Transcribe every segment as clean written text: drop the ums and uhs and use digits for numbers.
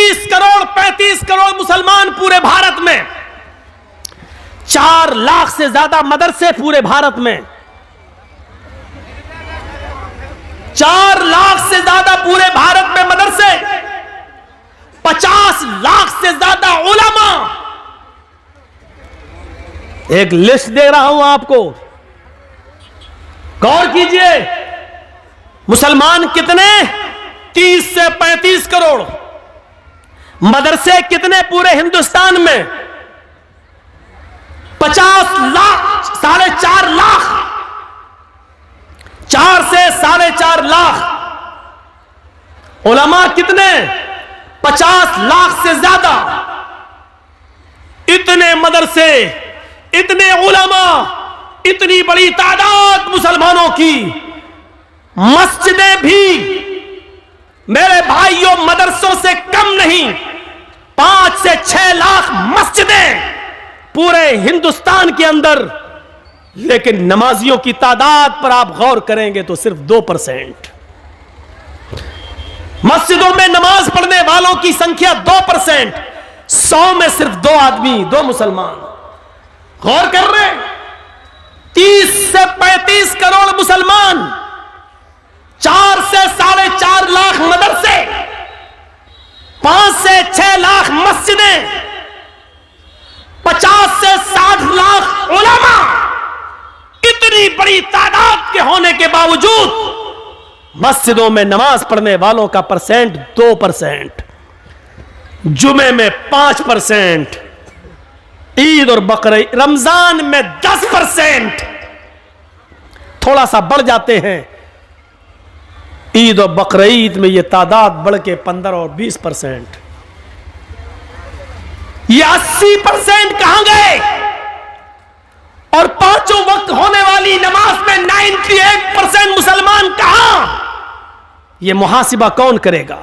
30 करोड़ 35 करोड़ मुसलमान पूरे भारत में, 4 लाख से ज्यादा मदरसे पूरे भारत में, 4 लाख से ज्यादा पूरे भारत में मदरसे, 50 लाख से ज्यादा उलमा। एक लिस्ट दे रहा हूं आपको, गौर कीजिए। मुसलमान कितने? 30 से 35 करोड़। मदरसे कितने पूरे हिंदुस्तान में? 50 लाख, 4.5 लाख, 4 से 4.5 लाख। उलमा कितने? 50 लाख से ज्यादा। इतने मदरसे, इतने उलमा, इतनी बड़ी तादाद मुसलमानों की। मस्जिदें भी मेरे भाइयों मदरसों से कम नहीं, 5 से 6 लाख मस्जिदें पूरे हिंदुस्तान के अंदर। लेकिन नमाजियों की तादाद पर आप गौर करेंगे तो सिर्फ 2%। मस्जिदों में नमाज पढ़ने वालों की संख्या 2%, 100 में सिर्फ 2 आदमी, 2 मुसलमान। गौर कर रहे हैं? 30 से 35 करोड़ मुसलमान, 4 से 4.5 लाख मदरसे, 5 से 6 लाख मस्जिदें, 50 से 60 लाख उलमा। इतनी बड़ी तादाद के होने के बावजूद मस्जिदों में नमाज पढ़ने वालों का परसेंट 2%, जुमे में 5%, ईद और बकरीद रमजान में 10%, थोड़ा सा बढ़ जाते हैं। ईद और बकरीद में यह तादाद बढ़ के 15 और 20%। ये 80% कहां गए? और 5 वक्त होने वाली नमाज में 98% मुसलमान कहां? यह मुहासिबा कौन करेगा?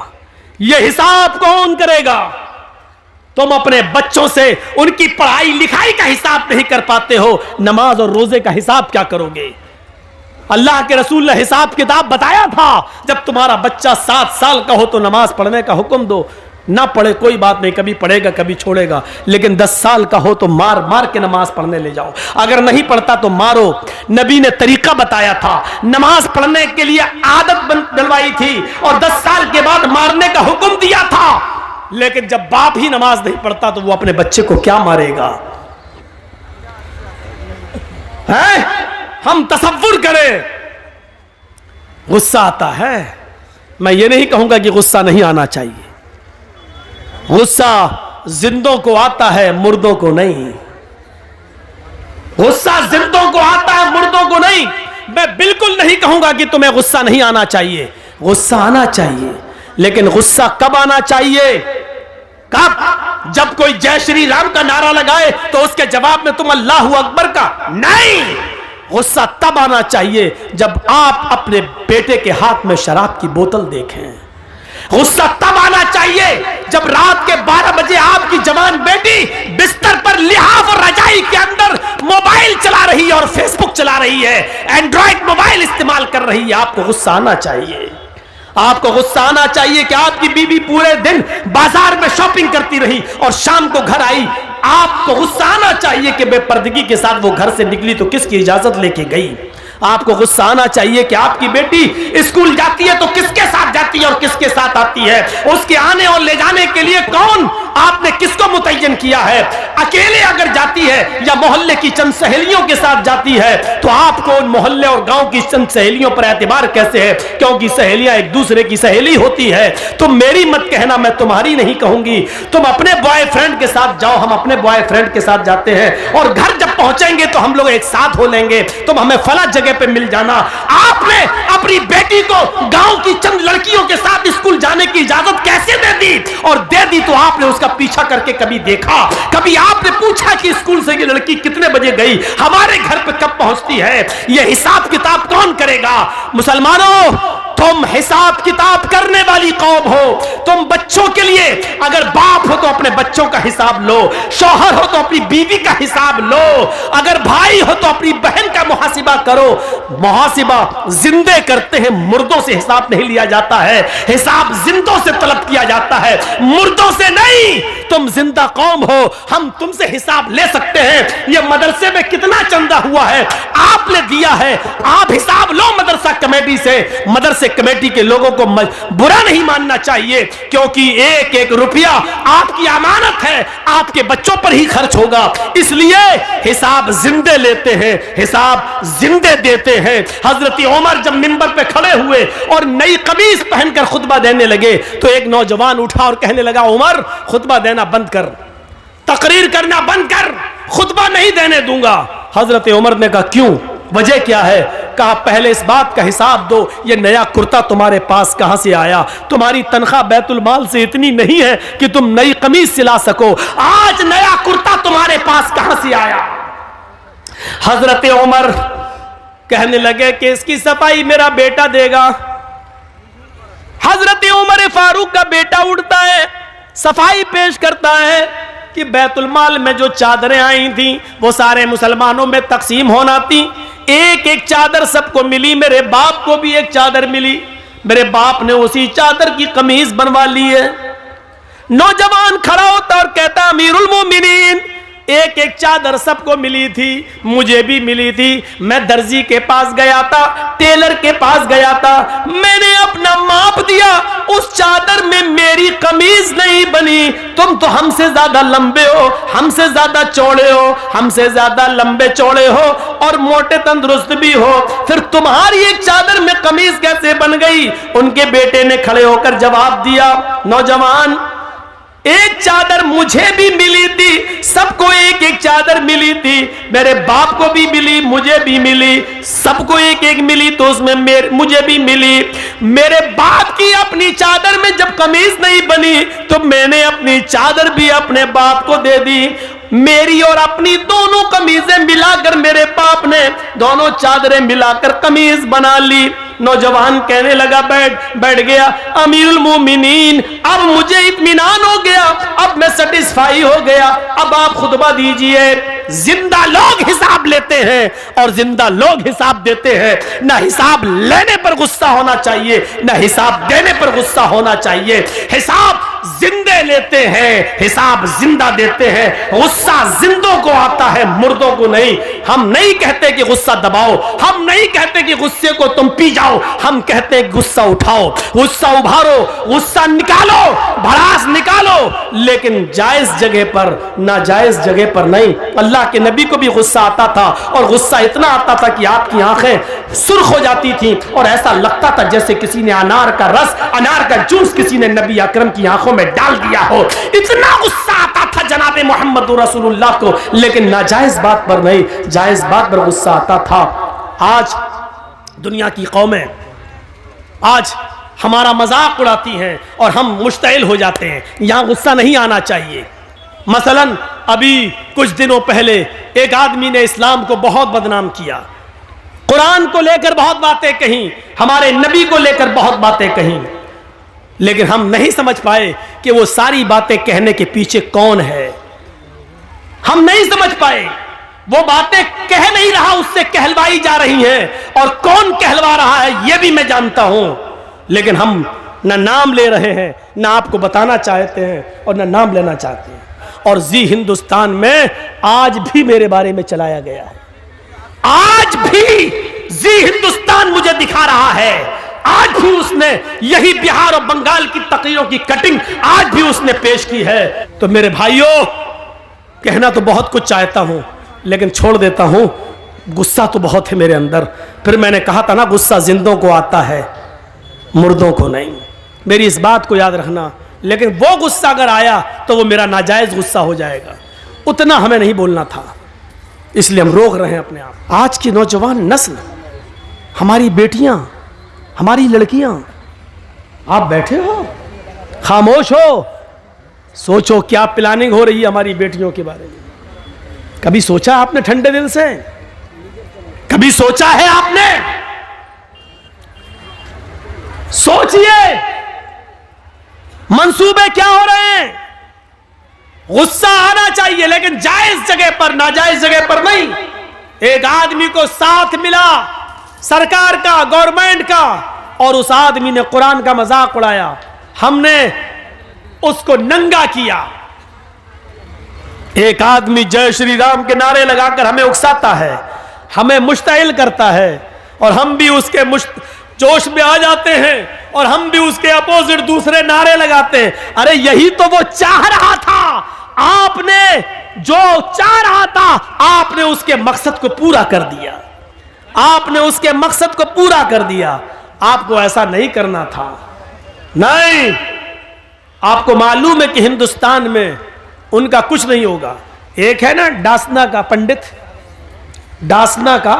यह हिसाब कौन करेगा? तुम अपने बच्चों से उनकी पढ़ाई लिखाई का हिसाब नहीं कर पाते हो, नमाज और रोजे का हिसाब क्या करोगे? अल्लाह के रसूल ने हिसाब किताब बताया था, जब तुम्हारा बच्चा 7 साल का हो तो नमाज पढ़ने का हुक्म दो। ना पढ़े कोई बात नहीं, कभी पढ़ेगा कभी छोड़ेगा, लेकिन 10 साल का हो तो मार मार के नमाज पढ़ने ले जाओ। अगर नहीं पढ़ता तो मारो। नबी ने तरीका बताया था, नमाज पढ़ने के लिए आदत डलवाई थी और 10 साल के बाद मारने का हुक्म दिया था। लेकिन जब बाप ही नमाज नहीं पढ़ता तो वो अपने बच्चे को क्या मारेगा? है? हम तसव्वुर करें, गुस्सा आता है। मैं ये नहीं कहूंगा कि गुस्सा नहीं आना चाहिए। गुस्सा जिंदों को आता है, मुर्दों को नहीं। गुस्सा जिंदों को आता है, मुर्दों को नहीं। मैं बिल्कुल नहीं कहूंगा कि तुम्हें गुस्सा नहीं आना चाहिए, गुस्सा आना चाहिए। लेकिन गुस्सा कब आना चाहिए? कब? जब कोई जय श्री राम का नारा लगाए तो उसके जवाब में तुम अल्लाहू अकबर का नहीं। गुस्सा तब आना चाहिए जब आप अपने बेटे के हाथ में शराब की बोतल देखें। गुस्सा तब आना चाहिए जब रात के 12 बजे आपकी जवान बेटी बिस्तर पर लिहाफ और रजाई के अंदर मोबाइल चला रही है और फेसबुक चला रही है, एंड्रॉइड मोबाइल इस्तेमाल कर रही है। आपको गुस्सा आना चाहिए। आपको गुस्सा आना चाहिए कि आपकी बीवी पूरे दिन बाजार में शॉपिंग करती रही और शाम को घर आई। आपको गुस्सा आना चाहिए कि बेपर्दगी के साथ वो घर से निकली तो किसकी इजाजत लेके गई। आपको गुस्सा आना चाहिए कि आपकी बेटी स्कूल जाती है तो किसके साथ जाती है और किसके साथ आती है। उसके आने और ले जाने के लिए कौन, आपने किसको मुतय्यन किया है। अकेले अगर जाती है या मोहल्ले की चंद सहेलियों के साथ जाती है तो आपको उन मोहल्ले और गांव की चंद सहेलियों पर एतबार कैसे है? क्योंकि सहेलियां एक दूसरे की सहेली होती है। तुम मेरी मत कहना, मैं तुम्हारी नहीं कहूंगी। तुम अपने बॉयफ्रेंड के साथ जाओ, हम अपने बॉयफ्रेंड के साथ जाते हैं और घर जब पहुंचेंगे तो हम लोग एक साथ हो लेंगे। तुम हमें फला जगह पे मिल जाना। आपने अपनी बेटी को गांव की चंद लड़कियों के साथ स्कूल जाने की इजाजत कैसे दे दी? और दे दी तो आपने उसका पीछा करके कभी देखा? कभी आपने पूछा कि स्कूल से ये लड़की कितने बजे गई, हमारे घर पे कब पहुंचती है? यह हिसाब किताब कौन करेगा? मुसलमानों, तुम हिसाब किताब करने वाली कौम हो। तुम बच्चों के लिए अगर बाप हो तो अपने बच्चों का हिसाब लो, शौहर हो तो अपनी बीवी का हिसाब लो, अगर भाई हो तो अपनी बहन का मुहासिबा करो। मुहासिबा जिंदे करते हैं, मुर्दों से हिसाब नहीं लिया जाता है, हिसाब जिंदों से तलब किया जाता है, मुर्दों से नहीं। तुम जिंदा कौम हो, हम तुमसे हिसाब ले सकते हैं। ये मदरसे में कितना चंदा हुआ है आपने दिया है, आप हिसाब लो मदरसा कमेटी से। मदरसे कमेटी के लोगों को बुरा नहीं मानना चाहिए, क्योंकि एक एक रुपया आपकी अमानत है, आपके बच्चों पर ही खर्च होगा। इसलिए हिसाब जिंदे लेते हैं, हिसाब जिंदे देते हैं। हजरत उमर जब मिंबर पे खड़े हुए और नई कमीज पहनकर खुतबा देने लगे तो एक नौजवान उठा और कहने लगा, उमर खुतबा देना बंद कर, तकरीर करना बंद कर, खुतबा नहीं देने दूंगा। हजरत उमर ने कहा, क्यों, वजह क्या है? कहा, पहले इस बात का हिसाब दो, ये नया कुर्ता तुम्हारे पास कहां से आया? तुम्हारी तनख्वाह बैतुल माल से इतनी नहीं है कि तुम नई कमीज सिला सको, आज नया कुर्ता तुम्हारे पास कहां से आया? हजरत उमर कहने लगे कि इसकी सफाई मेरा बेटा देगा। हजरत उमर फारूक का बेटा उठता है, सफाई पेश करता है कि बैतुल माल में जो चादरें आई थी वो सारे मुसलमानों में तकसीम होना थी। एक एक चादर सबको मिली, मेरे बाप को भी एक चादर मिली, मेरे बाप ने उसी चादर की कमीज बनवा ली है। नौजवान खड़ा होता और कहता, अमीरुल मोमिनीन, एक एक चादर सबको मिली थी, मुझे भी मिली थी। मैं दर्जी के पास गया था, टेलर के पास गया था, मैंने अपना माप दिया, उस चादर में मेरी कमीज नहीं बनी। तुम तो हमसे ज्यादा लंबे हो, हमसे ज्यादा चौड़े हो, हमसे ज्यादा लंबे चौड़े हो और मोटे तंदुरुस्त भी हो, फिर तुम्हारी एक चादर में कमीज कैसे बन गई? उनके बेटे ने खड़े होकर जवाब दिया, नौजवान, एक चादर मुझे भी मिली थी, सबको एक एक चादर मिली थी, मेरे बाप को भी मिली, मुझे भी मिली, सबको एक एक मिली तो उसमें मुझे भी मिली। मेरे बाप की अपनी चादर में जब कमीज नहीं बनी तो मैंने अपनी चादर भी अपने बाप को दे दी। मेरी और अपनी दोनों कमीजें मिलाकर मेरे बाप ने दोनों चादरें मिलाकर कमीज बना ली। नौजवान कहने लगा, बैठ गया, अमीरुल मोमिनीन, अब मुझे इत्मीनान हो गया, अब मैं सेटिस्फाई हो गया, अब आप खुतबा दीजिए। जिंदा लोग हिसाब लेते हैं और जिंदा लोग हिसाब देते हैं। ना हिसाब लेने पर गुस्सा होना चाहिए, ना हिसाब देने पर गुस्सा होना चाहिए। हिसाब जिंदे लेते हैं, हिसाब जिंदा देते हैं। गुस्सा जिंदों को आता है, मुर्दों को नहीं। हम नहीं कहते कि गुस्सा दबाओ, हम नहीं कहते कि गुस्से को तुम पी जाओ, हम कहते हैं गुस्सा उठाओ, गुस्सा उभारो, गुस्सा निकालो, भड़ास निकालो, लेकिन जायज जगह पर, नाजायज जगह पर नहीं। अल्लाह के नबी को भी गुस्सा आता था और गुस्सा इतना आता था कि आपकी आंखें सुर्ख हो जाती थी और ऐसा लगता था जैसे किसी ने अनार का रस, अनार का जूस किसी ने नबी अकरम की आंखों में डाल दिया हो। इतना गुस्सा आता था जनाबे मोहम्मद रसूलुल्लाह को, लेकिन नाजायज बात पर नहीं, जायज बात पर गुस्सा आता था। आज दुनिया की कौमें आज हमारा मजाक उड़ाती हैं और हम मुश्तइल हो जाते हैं। यहां गुस्सा नहीं आना चाहिए। मसलन अभी कुछ दिनों पहले एक आदमी ने इस्लाम को बहुत बदनाम किया, कुरान को लेकर बहुत बातें कहीं, हमारे नबी को लेकर बहुत बातें कहीं, लेकिन हम नहीं समझ पाए कि वो सारी बातें कहने के पीछे कौन है। हम नहीं समझ पाए, वो बातें कह नहीं रहा, उससे कहलवाई जा रही हैं, और कौन कहलवा रहा है ये भी मैं जानता हूं, लेकिन हम ना नाम ले रहे हैं, ना आपको बताना चाहते हैं और ना नाम लेना चाहते हैं। और जी हिंदुस्तान में आज भी मेरे बारे में चलाया गया है, आज भी जी हिंदुस्तान मुझे दिखा रहा है, आज भी उसने यही बिहार और बंगाल की तकरीरों की कटिंग आज भी उसने पेश की है। तो मेरे भाइयों, कहना तो बहुत कुछ चाहता हूं लेकिन छोड़ देता हूं, गुस्सा तो बहुत है मेरे अंदर। फिर मैंने कहा था ना, गुस्सा जिंदों को आता है, मुर्दों को नहीं। मेरी इस बात को याद रखना। लेकिन वो गुस्सा अगर आया तो वो मेरा नाजायज गुस्सा हो जाएगा, उतना हमें नहीं बोलना था, इसलिए हम रोक रहे हैं अपने आप। आज की नौजवान नस्ल, हमारी बेटियां, हमारी लड़कियां, आप बैठे हो, खामोश हो, सोचो क्या प्लानिंग हो रही है हमारी बेटियों के बारे में। कभी सोचा आपने ठंडे दिल से? कभी सोचा है आपने? सोचिए मंसूबे क्या हो रहे हैं। गुस्सा आना चाहिए लेकिन जायज जगह पर, नाजायज जगह पर नहीं। एक आदमी को साथ मिला सरकार का, गवर्नमेंट का, और उस आदमी ने कुरान का मजाक उड़ाया, हमने उसको नंगा किया। एक आदमी जय श्री राम के नारे लगाकर हमें उकसाता है, हमें मुश्तइल करता है, और हम भी उसके जोश में आ जाते हैं और हम भी उसके अपोजिट दूसरे नारे लगाते हैं। अरे यही तो वो चाह रहा था, आपने जो चाह रहा था आपने उसके मकसद को पूरा कर दिया, आपने उसके मकसद को पूरा कर दिया। आपको ऐसा नहीं करना था। नहीं, आपको मालूम है कि हिंदुस्तान में उनका कुछ नहीं होगा। एक है ना डासना का पंडित, डासना का,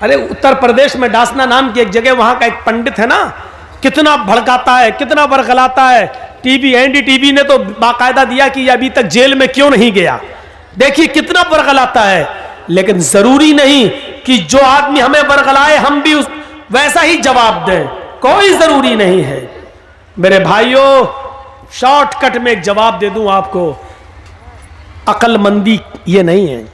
अरे उत्तर प्रदेश में डासना नाम की एक जगह, वहां का एक पंडित है ना, कितना भड़काता है, कितना बरगलाता है। टीवी, एनडीटीवी ने तो बाकायदा दिया कि अभी तक जेल में क्यों नहीं गया। देखिए कितना बरगलाता है। लेकिन जरूरी नहीं कि जो आदमी हमें बरगलाए हम भी वैसा ही जवाब दें, कोई जरूरी नहीं है। मेरे भाइयों, शॉर्टकट में एक जवाब दे दूं आपको, अक्लमंदी ये नहीं है।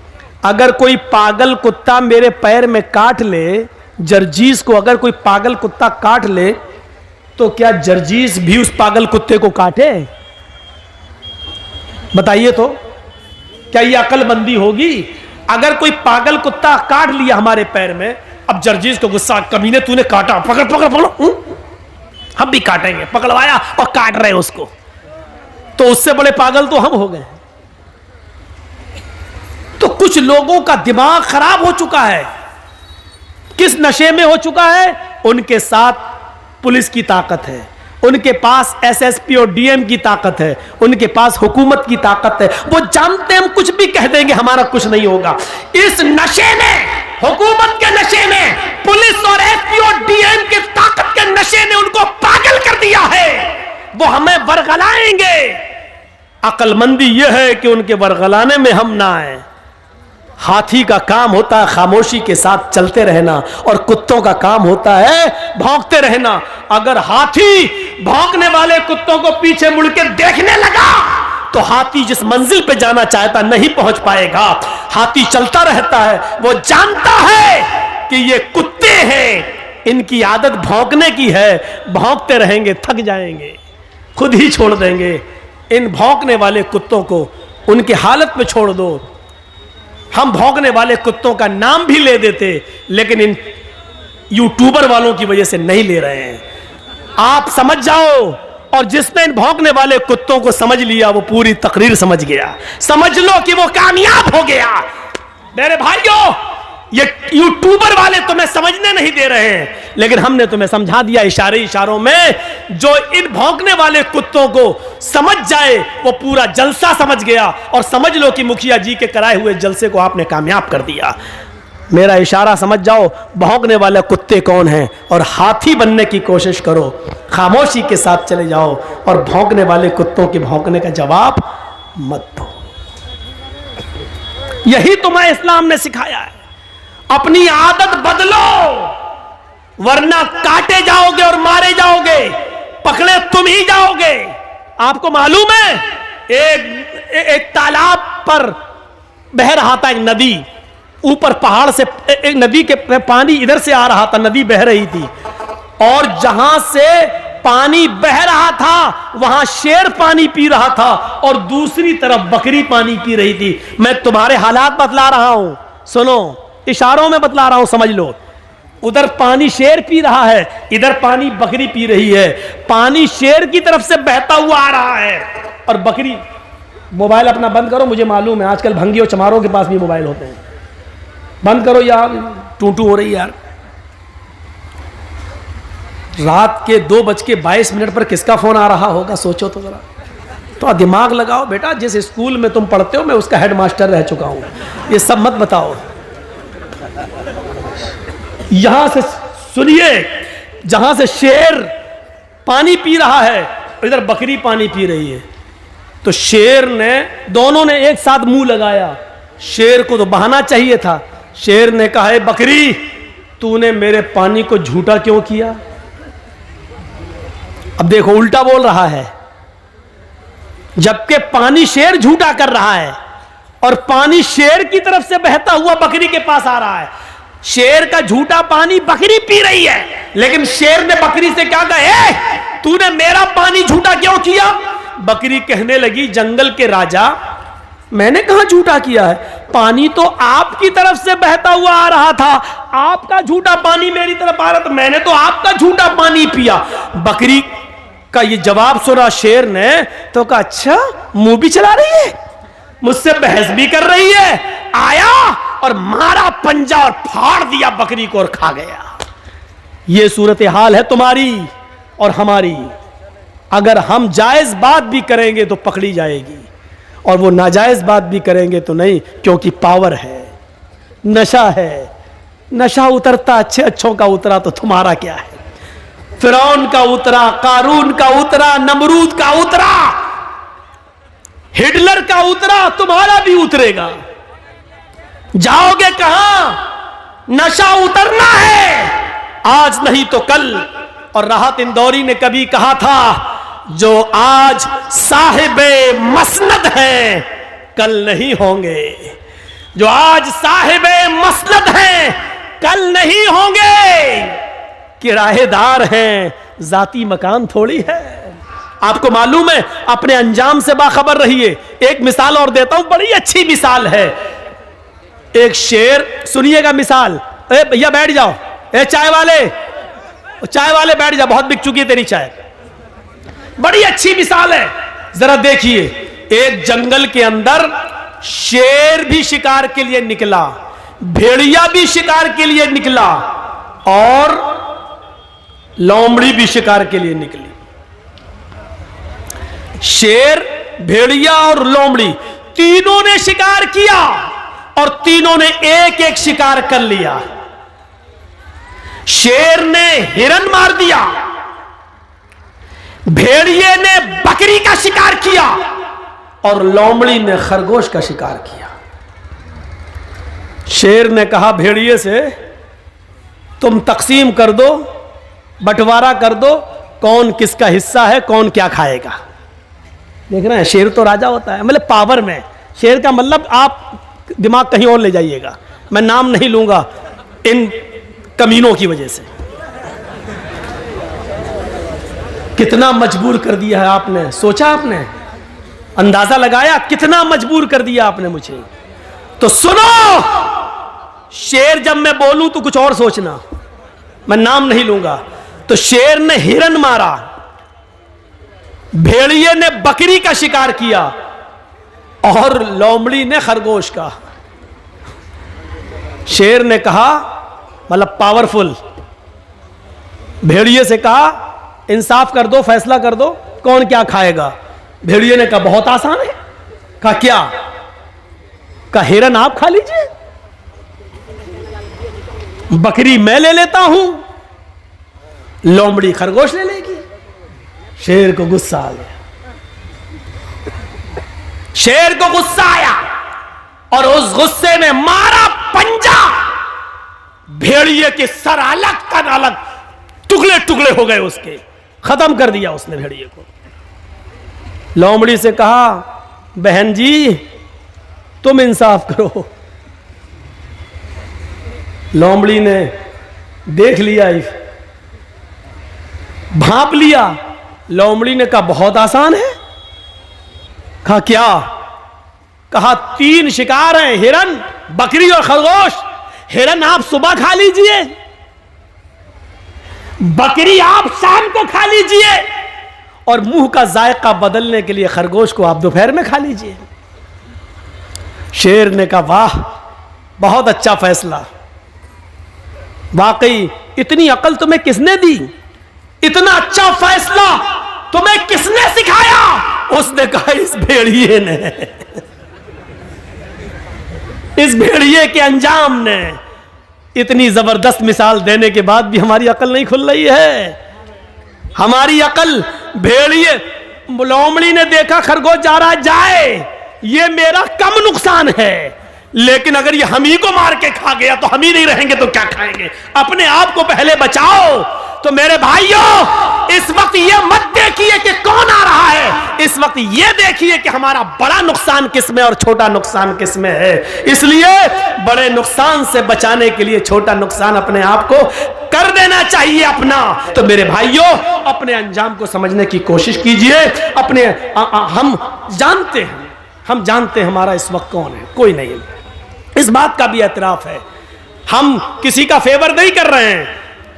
अगर कोई पागल कुत्ता मेरे पैर में काट ले, जर्जीस को अगर कोई पागल कुत्ता काट ले, तो क्या जर्जीस भी उस पागल कुत्ते को काटे? बताइए तो, क्या ये अक्लमंदी होगी? अगर कोई पागल कुत्ता काट लिया हमारे पैर में, अब जर्जीस को गुस्सा, कमीने तूने काटा, पकड़ पकड़ पकड़ो, हम भी काटेंगे। पकड़वाया और काट रहे उसको, तो उससे बड़े पागल तो हम हो गए। तो कुछ लोगों का दिमाग खराब हो चुका है। किस नशे में हो चुका है? उनके साथ पुलिस की ताकत है, उनके पास एसएसपी और डीएम की ताकत है, उनके पास हुकूमत की ताकत है। वो जानते हैं हम कुछ भी कह देंगे हमारा कुछ नहीं होगा। इस नशे में, हुकूमत के नशे में, पुलिस और एसपी और डीएम की ताकत के नशे ने उनको पागल कर दिया है। वो हमें वरगलाएंगे। अक्लमंदी यह है कि उनके वरगलाने में हम ना आए। हाथी का काम होता है खामोशी के साथ चलते रहना, और कुत्तों का काम होता है भौंकते रहना। अगर हाथी भौंकने वाले कुत्तों को पीछे मुड़ के देखने लगा तो हाथी जिस मंजिल पे जाना चाहता नहीं पहुंच पाएगा। हाथी चलता रहता है, वो जानता है कि ये कुत्ते हैं, इनकी आदत भौंकने की है, भौंकते रहेंगे, थक जाएंगे, खुद ही छोड़ देंगे। इन भौंकने वाले कुत्तों को उनकी हालत में छोड़ दो। हम भौंकने वाले कुत्तों का नाम भी ले देते, लेकिन इन यूट्यूबर वालों की वजह से नहीं ले रहे हैं। आप समझ जाओ, और जिसने इन भौंकने वाले कुत्तों को समझ लिया वो पूरी तकरीर समझ गया। समझ लो कि वो कामयाब हो गया। मेरे भाइयों, ये यूट्यूबर वाले तुम्हें समझने नहीं दे रहे हैं, लेकिन हमने तुम्हें समझा दिया इशारों में। जो इन भौंकने वाले कुत्तों को समझ जाए वो पूरा जलसा समझ गया, और समझ लो कि मुखिया जी के कराए हुए जलसे को आपने कामयाब कर दिया। मेरा इशारा समझ जाओ, भौंकने वाले कुत्ते कौन हैं, और हाथी बनने की कोशिश करो। खामोशी के साथ चले जाओ और भौंकने वाले कुत्तों के भौंकने का जवाब मत दो। यही तुम्हें इस्लाम ने सिखाया है। अपनी आदत बदलो, वरना काटे जाओगे और मारे जाओगे, पकड़े तुम ही जाओगे। आपको मालूम है, एक तालाब पर बह रहा था एक नदी, ऊपर पहाड़ से एक नदी के पानी इधर से आ रहा था, नदी बह रही थी, और जहां से पानी बह रहा था वहां शेर पानी पी रहा था, और दूसरी तरफ बकरी पानी पी रही थी। मैं तुम्हारे हालात बतला रहा हूं, सुनो, इशारों में बतला रहा हूं, समझ लो। उधर पानी शेर पी रहा है, इधर पानी बकरी पी रही है। पानी शेर की तरफ से बहता हुआ आ रहा है, और बकरी, मोबाइल अपना बंद करो, मुझे मालूम है आजकल भंगियों चमारों के पास भी मोबाइल होते हैं, बंद करो यार, टूटू हो रही यार। रात के 2:22 पर किसका फोन आ रहा होगा, सोचो तो जरा। तो दिमाग लगाओ बेटा, जिस स्कूल में तुम पढ़ते हो मैं उसका हेडमास्टर रह चुका हूं, ये सब मत बताओ। यहां से सुनिए, जहां से शेर पानी पी रहा है, इधर बकरी पानी पी रही है। तो शेर ने, दोनों ने एक साथ मुंह लगाया। शेर को तो बहाना चाहिए था। शेर ने कहा, है बकरी, तूने मेरे पानी को झूठा क्यों किया? अब देखो उल्टा बोल रहा है, जबकि पानी शेर झूठा कर रहा है और पानी शेर की तरफ से बहता हुआ बकरी के पास आ रहा है। शेर का झूठा पानी बकरी पी रही है, लेकिन शेर ने बकरी से क्या कहा, तूने मेरा पानी झूठा क्यों किया? बकरी कहने लगी, जंगल के राजा, मैंने कहां झूठा किया है? पानी तो आपकी तरफ से बहता हुआ आ रहा था, आपका झूठा पानी मेरी तरफ आ रहा था, मैंने तो आपका झूठा पानी पिया। बकरी का ये जवाब सुना शेर ने तो कहा, अच्छा मुंह भी चला रही है, मुझसे बहस भी कर रही है। आया और मारा पंजा और फाड़ दिया बकरी को और खा गया। ये सूरत हाल है तुम्हारी और हमारी। अगर हम जायज बात भी करेंगे तो पकड़ी जाएगी, और वो नाजायज बात भी करेंगे तो नहीं, क्योंकि पावर है, नशा है। नशा उतरता अच्छे अच्छों का उतरा तो तुम्हारा क्या है? फिरौन का उतरा, कारून का उतरा, नमरूद का उतरा, हिटलर का उतरा, तुम्हारा भी उतरेगा। जाओगे कहां? नशा उतरना है, आज नहीं तो कल। और राहत इंदौरी ने कभी कहा था, जो आज साहिबे मसनद हैं कल नहीं होंगे। जो आज साहिबे मसनद हैं कल नहीं होंगे। किराएदार हैं, जाती मकान थोड़ी है। आपको मालूम है, अपने अंजाम से बाखबर रहिए। एक मिसाल और देता हूं, बड़ी अच्छी मिसाल है। एक शेर, सुनिएगा मिसाल। ए भैया बैठ जाओ, ए चाय वाले बैठ जाओ, बहुत बिक चुकी है तेरी चाय। बड़ी अच्छी मिसाल है, जरा देखिए। एक जंगल के अंदर शेर भी शिकार के लिए निकला, भेड़िया भी शिकार के लिए निकला, और लोमड़ी भी शिकार के लिए निकली। शेर, भेड़िया और लोमड़ी तीनों ने शिकार किया, और तीनों ने एक एक शिकार कर लिया। शेर ने हिरन मार दिया, भेड़िए ने बकरी का शिकार किया, और लोमड़ी ने खरगोश का शिकार किया। शेर ने कहा भेड़िए से, तुम तकसीम कर दो, बंटवारा कर दो, कौन किसका हिस्सा है, कौन क्या खाएगा। देख रहे हैं, शेर तो राजा होता है, मतलब पावर में। शेर का मतलब आप दिमाग कहीं और ले जाइएगा, मैं नाम नहीं लूंगा इन कमीनों की वजह से। कितना मजबूर कर दिया है आपने, सोचा आपने, अंदाजा लगाया कितना मजबूर कर दिया आपने मुझे। तो सुनो, शेर जब मैं बोलूं तो कुछ और सोचना, मैं नाम नहीं लूंगा। तो शेर ने हिरन मारा, भेड़िए ने बकरी का शिकार किया, और लोमड़ी ने खरगोश का। शेर ने कहा, मतलब पावरफुल, भेड़िए से कहा इंसाफ कर दो, फैसला कर दो, कौन क्या खाएगा। भेड़िए ने कहा बहुत आसान है। कहा क्या? कहा हिरन आप खा लीजिए, बकरी मैं ले लेता हूं, लोमड़ी खरगोश ले लेगी। शेर को गुस्सा आ गया, शेर को गुस्सा आया, और उस गुस्से में मारा पंजा, भेड़िए के सर अलग तन अलग, टुकड़े टुकड़े हो गए उसके, खत्म कर दिया उसने भेड़िए को। लोमड़ी से कहा, बहन जी तुम इंसाफ करो। लोमड़ी ने देख लिया, भांप लिया। लोमड़ी ने कहा बहुत आसान है। कहा क्या? कहा 3 शिकार हैं, हिरन, बकरी और खरगोश। हिरन आप सुबह खा लीजिए, बकरी आप शाम को खा लीजिए, और मुंह का जायका बदलने के लिए खरगोश को आप दोपहर में खा लीजिए। शेर ने कहा वाह, बहुत अच्छा फैसला, वाकई इतनी अकल तुम्हें किसने दी, इतना अच्छा फैसला तुम्हें किसने सिखाया? उसने कहा इस भेड़िए ने, इस भेड़िए के अंजाम ने। इतनी जबरदस्त मिसाल देने के बाद भी हमारी अकल नहीं खुल रही है। हमारी अकल, भेड़िए, लोमड़ी ने देखा खरगोश जा रहा है, जाए, ये मेरा कम नुकसान है, लेकिन अगर ये हम ही को मार के खा गया तो हम ही नहीं रहेंगे तो क्या खाएंगे? अपने आप को पहले बचाओ। तो मेरे भाइयों, इस वक्त ये मत देखिए कि कौन आ रहा है, इस वक्त ये देखिए कि हमारा बड़ा नुकसान किसमें और छोटा नुकसान किसमें है। इसलिए बड़े नुकसान से बचाने के लिए छोटा नुकसान अपने आप को कर देना चाहिए अपना। तो मेरे भाइयों, अपने अंजाम को समझने की कोशिश कीजिए। अपने हम जानते हैं हमारा इस वक्त कौन है, कोई नहीं। इस बात का भी एतराफ है, हम किसी का फेवर नहीं कर रहे हैं।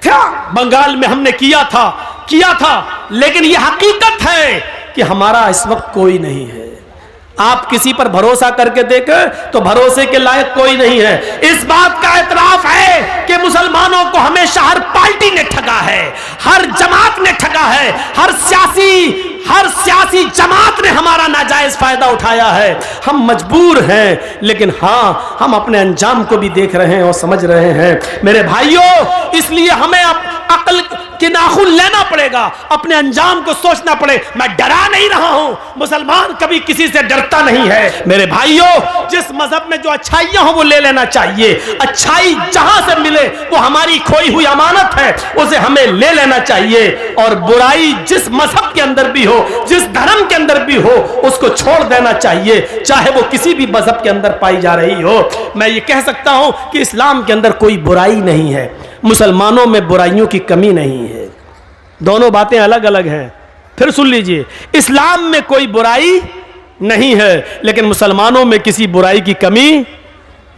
क्या बंगाल में हमने किया था, लेकिन यह हकीकत है कि हमारा इस वक्त कोई नहीं है। आप किसी पर भरोसा करके देखें तो भरोसे के लायक कोई नहीं है। इस बात का एतराफ है कि मुसलमानों को हमेशा हर पार्टी ने ठगा है, हर जमात ने ठगा है, हर सियासी जमात ने हमारा नाजायज फायदा उठाया है। हम मजबूर हैं, लेकिन हाँ, हम अपने अंजाम को भी देख रहे हैं और समझ रहे हैं मेरे भाइयों। इसलिए हमें अक्ल के नाखून लेना पड़ेगा, अपने अंजाम को सोचना पड़े। मैं डरा नहीं रहा हूं, मुसलमान कभी किसी से डरता नहीं है मेरे भाइयों। जिस मजहब में जो अच्छाइयां हो वो ले लेना चाहिए। अच्छाई जहां से मिले वो हमारी खोई हुई अमानत है, उसे हमें ले लेना चाहिए। और बुराई जिस मजहब के अंदर भी हो, जिस धर्म के अंदर भी हो, उसको छोड़ देना चाहिए, चाहे वो किसी भी मजहब के अंदर पाई जा रही हो। मैं ये कह सकता हूं कि इस्लाम के अंदर कोई बुराई नहीं है, मुसलमानों में बुराइयों की कमी नहीं है। दोनों बातें अलग अलग हैं। फिर सुन लीजिए, इस्लाम में कोई बुराई नहीं है, लेकिन मुसलमानों में किसी बुराई की कमी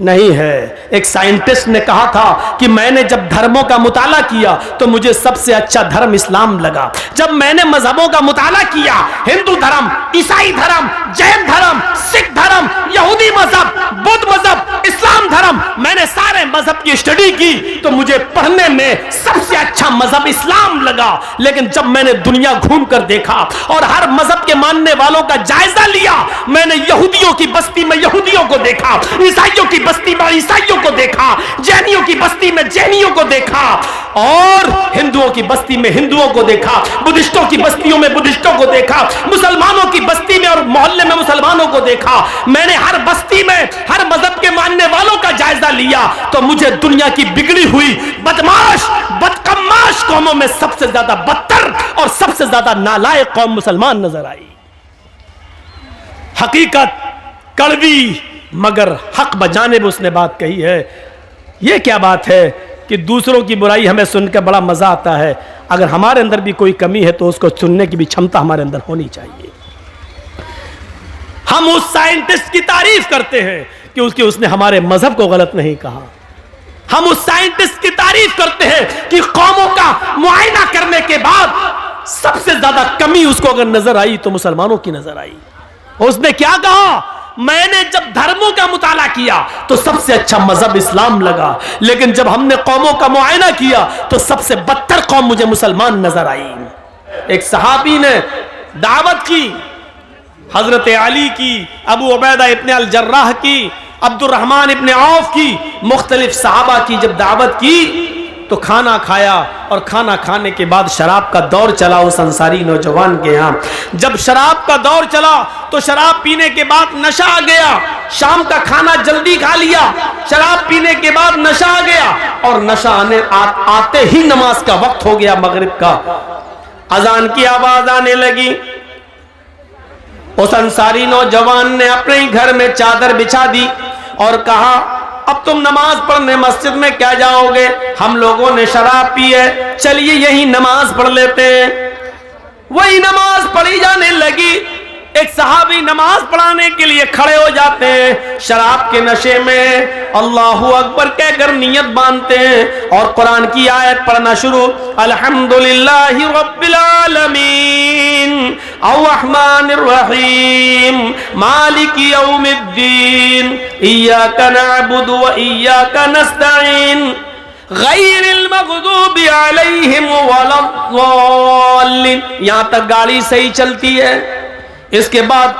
नहीं है। एक साइंटिस्ट ने कहा था कि मैंने जब धर्मों का मुताला किया तो मुझे सबसे अच्छा धर्म इस्लाम लगा। जब मैंने मजहबों का मुताला किया, हिंदू धर्म, ईसाई धर्म, जैन धर्म, सिख धर्म, यहूदी मजहब, बुद्ध मजहब, इस्लाम धर्म, मैंने सारे मजहब की स्टडी की तो मुझे पढ़ने में सबसे अच्छा मजहब इस्लाम लगा। लेकिन जब मैंने दुनिया घूम कर देखा और हर मजहब के मानने वालों का जायजा लिया, मैंने यहूदियों की बस्ती में यहूदियों को देखा, ईसाइयों की बस्ती में ईसाइयों को देखा, जैनियों की बस्ती में जैनियों को देखा, और हिंदुओं की बस्ती में हिंदुओं को देखा, बुद्धिस्टों की बस्तियों में बुद्धिस्टों को देखा, मुसलमानों की बस्ती में और मोहल्ले में मुसलमानों को देखा। मैंने हर बस्ती में हर मजहब के मानने वालों का जायजा लिया तो मुझे दुनिया की बिगड़ी हुई बदमाश बदकम्माश कौमों में सबसे ज्यादा बदतर और सबसे ज्यादा नालायक कौम मुसलमान नजर आई। हकीकत कड़वी मगर हक बजाने में उसने बात कही है। यह क्या बात है कि दूसरों की बुराई हमें सुनकर बड़ा मजा आता है। अगर हमारे अंदर भी कोई कमी है तो उसको सुनने की भी क्षमता हमारे अंदर होनी चाहिए। हम उस साइंटिस्ट की तारीफ करते हैं कि उसने हमारे मजहब को गलत नहीं कहा। हम उस साइंटिस्ट की तारीफ करते हैं कि कौमों का मुआयना करने के बाद सबसे ज्यादा कमी उसको अगर नजर आई तो मुसलमानों की नजर आई। उसने क्या कहा? मैंने जब धर्मों का मुताला किया तो सबसे अच्छा मजहब इस्लाम लगा, लेकिन जब हमने कौमों का मुआयना किया तो सबसे बदतर कौम मुझे मुसलमान नजर आई। एक सहाबी ने दावत की, हजरत अली की, अबू उबैदा इब्न अल जर्राह की, अब्दुर्रहमान इब्न औफ की, मुख्तलिफ सहाबा की जब दावत की तो खाना खाया, और खाना खाने के बाद शराब का दौर चला उस अंसारी नौजवान के यहाँ। जब शराब का दौर चला तो शराब पीने के बाद नशा आ गया। शाम का खाना जल्दी खा लिया, शराब पीने के बाद नशा आ गया, और नशा आते ही नमाज का वक्त हो गया, मगरिब का। अजान की आवाज आने लगी। उस अंसारी नौजवान ने अपने ही घर में चादर बिछा दी और कहा, अब तुम नमाज पढ़ने मस्जिद में क्या जाओगे? हम लोगों ने शराब पी है, चलिए यही नमाज पढ़ लेते हैं। वही नमाज पढ़ी जाने लगी। एक सहाबी नमाज पढ़ाने के लिए खड़े हो जाते हैं, शराब के नशे में अल्लाहू अकबर कहकर नियत बांधते हैं और कुरान की आयत पढ़ना शुरू। अल्हम्दुलिल्लाहि रब्बिल आलमीन अर्रहमानिर रहीम मालिकी यौमिद्दीन इय्याका नअबुदु व इय्याका नस्तईन गैरिल मग़दूबि अलैहिम वलद्दाल्लीन। यहां तक गाड़ी सही चलती है। इसके बाद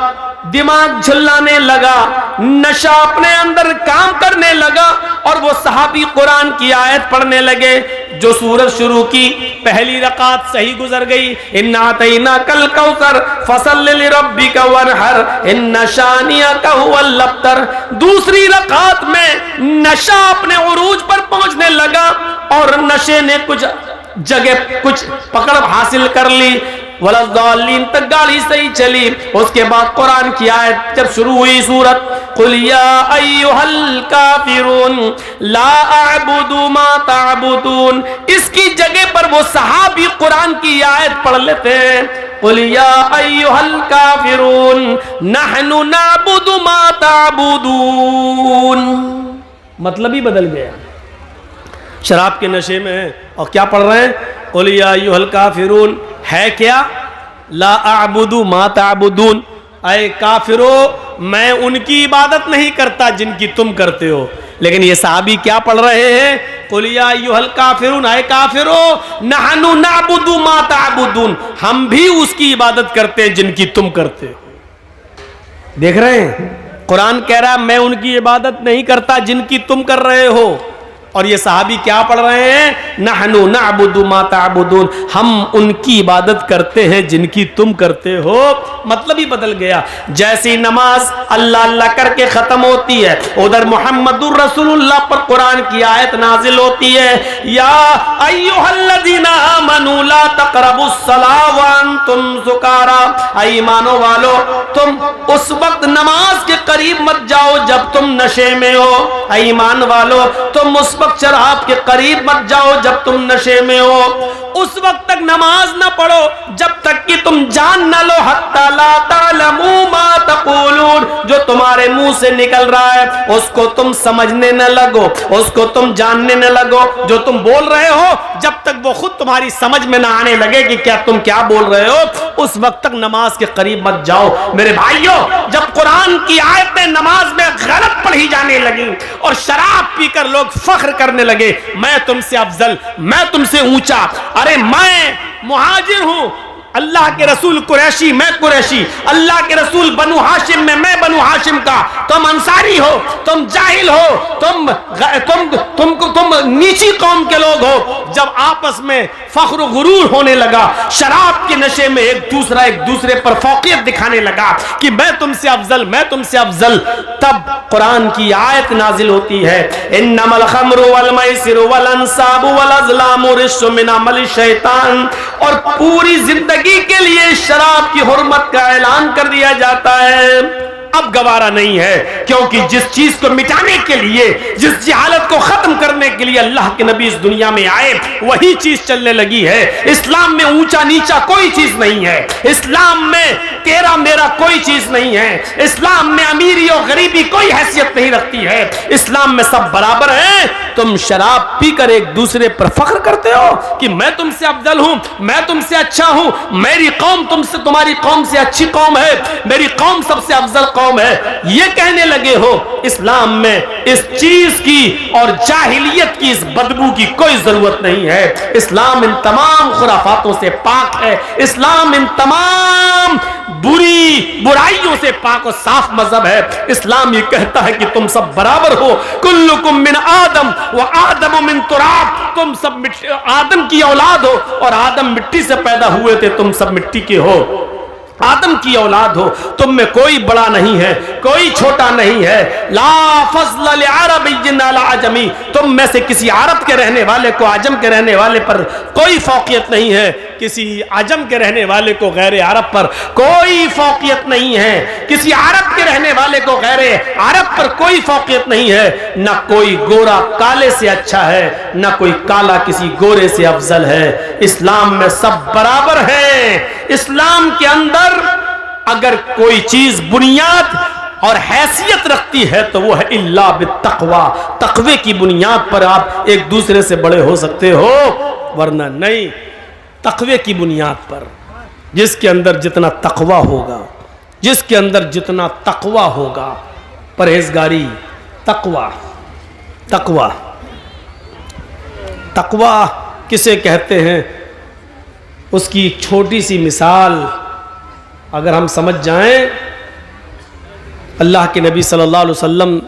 दिमाग झुल्लाने लगा, नशा अपने अंदर काम करने लगा, और वो सहाबी कुरान की आयत पढ़ने लगे। जो सूरत शुरू की, पहली रकात सही गुजर गई, इन्ना अतैना कल कौसर फसल्लि लिरब्बिका वनहर इन्ना शानियका हुवल अब्तर। दूसरी रकात में नशा अपने उरूज पर पहुंचने लगा और नशे ने कुछ जगह कुछ पकड़ हासिल कर ली, वलद्दालीन तक गाड़ी सही चली। उसके बाद कुरान की आयत जब शुरू हुई सूरत, कुल या अय्युहल काफिरून ला अअबुदु मा तअबुदून, इसकी जगह पर वो सहाबी कुरान की आयत पढ़ लेते हैं, कुल या अय्युहल काफिरून नहनु नअबुदु मा तअबुदून। मतलब ही बदल गया। शराब के नशे में है और क्या पढ़ रहे हैं, कुल या अय्युहल काफिरून है क्या, ला अअबुदु मा तअबुदून, अय काफिरो मैं उनकी इबादत नहीं करता जिनकी तुम करते हो। लेकिन ये सहाबी क्या पढ़ रहे हैं, कुल या अय्युहल काफिरून, अय काफिरो नहनु नअबुदु मा तअबुदून, हम भी उसकी इबादत करते हैं जिनकी तुम करते हो। देख रहे हैं, कुरान कह रहा है मैं उनकी इबादत नहीं करता जिनकी तुम कर रहे हो, और ये सहाबी क्या पढ़ रहे हैं, नहनु नअबुदु मा तअबुदून, हम उनकी इबादत करते हैं जिनकी तुम करते हो। मतलब ही बदल गया। जैसी नमाज अल्लाह अल्लाह करके खत्म होती है, उधर मुहम्मदुर रसूलुल्लाह पर कुरान की आयत नाजिल होती है, या अय्युहल्लज़ीना आमनू ला तक़रबुस सलाह व अंतुम सुकारा, ईमानो वालो तुम उस वक्त नमाज के करीब मत जाओ जब तुम नशे में हो, ईमान वालो तुम उस वक्त शराब के करीब मत जाओ जब तुम नशे में हो, उस वक्त तक नमाज न पढ़ो जब तक कि तुम जान न लो हत्ता ला तालमू मा तक़ूलून, जो तुम्हारे मुंह से निकल रहा है उसको तुम समझने न लगो, उसको तुम जानने न लगो। जो तुम बोल रहे हो जब तक वो खुद तुम्हारी समझ में ना आने लगे कि क्या तुम क्या बोल रहे हो, उस वक्त तक नमाज के करीब मत जाओ। मेरे भाइयों, जब कुरान की आयतें नमाज में गलत पढ़ी जाने लगी और शराब पीकर लोग फख्र करने लगे, मैं तुमसे अफजल, मैं तुमसे ऊंचा, अरे मैं मुहाजिर हूं, अल्लाह के रसूल कुरैशी, मैं कुरैशी, अल्लाह के रसूल बनु हाशिम में, मैं बनु हाशिम का, तुम अंसारी हो, तुम जाहिल हो, तुम नीची कौम के लोग हो। जब आपस में फख्र गुरूर होने लगा, शराब के नशे में एक दूसरे पर फौकियत दिखाने लगा कि मैं तुमसे अफजल, मैं तुमसे अफजल, तब कुरान की आयत नाजिल होती है, इन्नमल खम्रु वल मैसिरु वल अंसाबु वल अज़लामु रिज्सुम मिन अमलि शैतान, और पूरी जिंदगी के लिए शराब की हुर्मत का ऐलान कर दिया जाता है। अब गवारा नहीं है, क्योंकि जिस चीज को मिटाने के लिए, जिस जहालत को खत्म करने के लिए अल्लाह के नबी इस दुनिया में आए, वही चीज चलने लगी है। इस्लाम में ऊंचा नीचा कोई चीज नहीं है, इस्लाम में तेरा मेरा कोई चीज नहीं है, इस्लाम में अमीरी और गरीबी कोई हैसियत नहीं रखती है, इस्लाम में सब बराबर है। तुम शराब पीकर एक दूसरे पर फख्र करते हो कि मैं तुमसे अफजल हूं, मैं तुमसे अच्छा हूं, मेरी कौम तुमसे, तुम्हारी कौम से अच्छी कौम है, मेरी कौम सबसे अफजल कौम है, ये कहने लगे हो। इस्लाम में इस चीज की और जाहिलियत की, इस बदबू की कोई जरूरत नहीं है। इस्लाम इन तमाम खुराफातों से पाक है, इस्लाम इन तमाम बुराइयों से पाक और साफ मजहब है। इस्लाम ये कहता है कि तुम सब बराबर हो, कुल्लुकुम मिन आदम व आदम मिन तुराब, तुम सब आदम की औलाद हो और आदम मिट्टी से पैदा हुए थे, तुम सब मिट्टी के हो, आदम की औलाद हो, तुम में कोई बड़ा नहीं है, कोई छोटा नहीं है। ला फज़्ल लिअरबिय्यिन अला अजमी, तुम में से किसी अरब के रहने वाले को आजम के रहने वाले पर कोई फौकियत नहीं है, किसी आजम के रहने वाले को गैर अरब पर कोई फौकियत नहीं है, किसी अरब के रहने वाले को गैर अरब पर कोई फौकियत नहीं है। ना कोई गोरा काले से अच्छा है, ना कोई काला किसी गोरे से अफजल है। इस्लाम में सब बराबर है। इस्लाम के अंदर अगर कोई चीज बुनियाद और हैसियत रखती है तो वो है इल्ला बित्तक़वा, तक़वे की बुनियाद पर आप एक दूसरे से बड़े हो सकते हो, वरना नहीं। तक़वे की बुनियाद पर, जिसके अंदर जितना तक़वा होगा, जिसके अंदर जितना तक़वा होगा, परहेजगारी, तक़वा, तक़वा, तक़वा किसे कहते हैं, उसकी एक छोटी सी मिसाल अगर हम समझ जाएं, अल्लाह के नबी सल्लल्लाहु अलैहि वसल्लम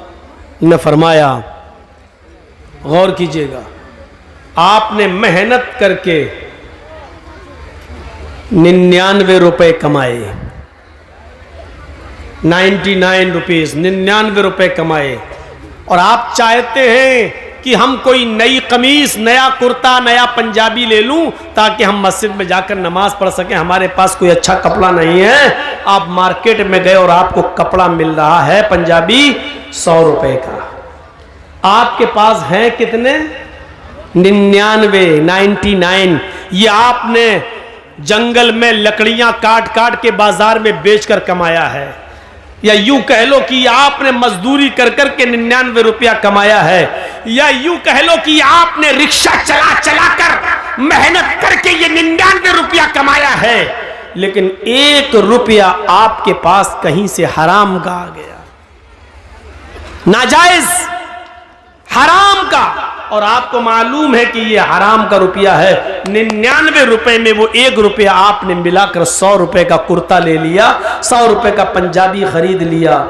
ने फरमाया, गौर कीजिएगा, आपने मेहनत करके 99 रुपए कमाए, 99 रुपीज, 99 रुपए कमाए, और आप चाहते हैं कि हम कोई नई कमीज, नया कुर्ता, नया पंजाबी ले लूं ताकि हम मस्जिद में जाकर नमाज पढ़ सकें। हमारे पास कोई अच्छा कपड़ा नहीं है। आप मार्केट में गए और आपको कपड़ा मिल रहा है पंजाबी 100 रुपए का, आपके पास है कितने? 99। ये आपने जंगल में लकड़ियां काट काट के बाजार में बेचकर कमाया है, या यूं कह लो कि आपने मजदूरी कर कर के 99 रुपया कमाया है, या यूं कह लो कि आपने रिक्शा चला चला कर मेहनत करके ये 99 रुपया कमाया है। लेकिन 1 रुपया आपके पास कहीं से हराम का आ गया, नाजायज हराम का, और आपको मालूम है कि ये हराम का रुपया है। 99 रुपए में वो 1 रुपया आपने मिलाकर 100 रुपए का कुर्ता ले लिया, 100 रुपए का पंजाबी खरीद लिया,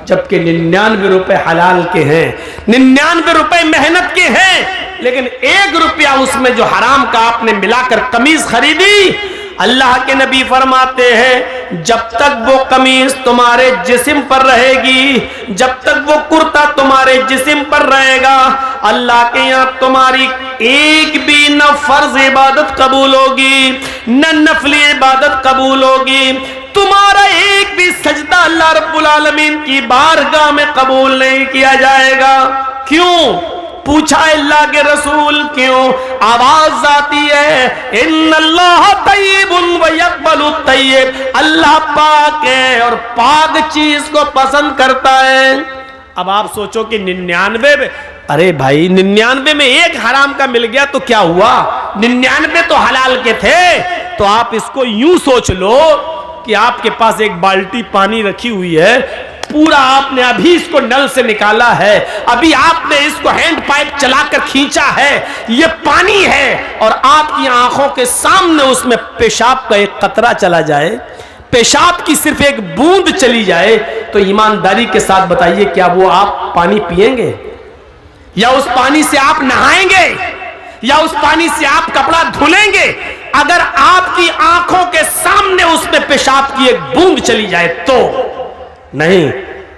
जबकि 99 रुपए हलाल के हैं, 99 रुपए मेहनत के हैं। लेकिन 1 रुपया उसमें जो हराम का आपने मिलाकर कमीज खरीदी, अल्लाह के नबी फरमाते हैं जब तक वो कमीज तुम्हारे जिस्म पर रहेगी, जब तक वो कुर्ता तुम्हारे जिस्म पर रहेगा, अल्लाह के यहाँ तुम्हारी एक भी न फर्ज इबादत कबूल होगी, न नफली इबादत कबूल होगी, तुम्हारा एक भी सजदा अल्लाह रब्बुल आलमीन की बारगाह में कबूल नहीं किया जाएगा। क्यों? पूछा अल्लाह के रसूल, क्यों? आवाज आती है इन्नल्लाह तय्यिबुन व यक़बलु तय्यिब, अल्लाह पाक है और पाक चीज को पसंद करता है। अब आप सोचो कि 99 में, अरे भाई 99 में 1 हराम का मिल गया तो क्या हुआ, 99 तो हलाल के थे। तो आप इसको यूं सोच लो कि आपके पास एक बाल्टी पानी रखी हुई है, पूरा आपने अभी इसको नल से निकाला है, अभी आपने इसको हैंड पाइप चलाकर खींचा है, ये पानी है, और आपकी आंखों के सामने उसमें पेशाब का एक कतरा चला जाए, पेशाब की सिर्फ एक बूंद चली जाए, तो ईमानदारी के साथ बताइए क्या वो आप पानी पिएंगे, या उस पानी से आप नहाएंगे, या उस पानी से आप कपड़ा धुलेंगे? अगर आपकी आंखों के सामने उसमें पेशाब की एक बूंद चली जाए तो नहीं,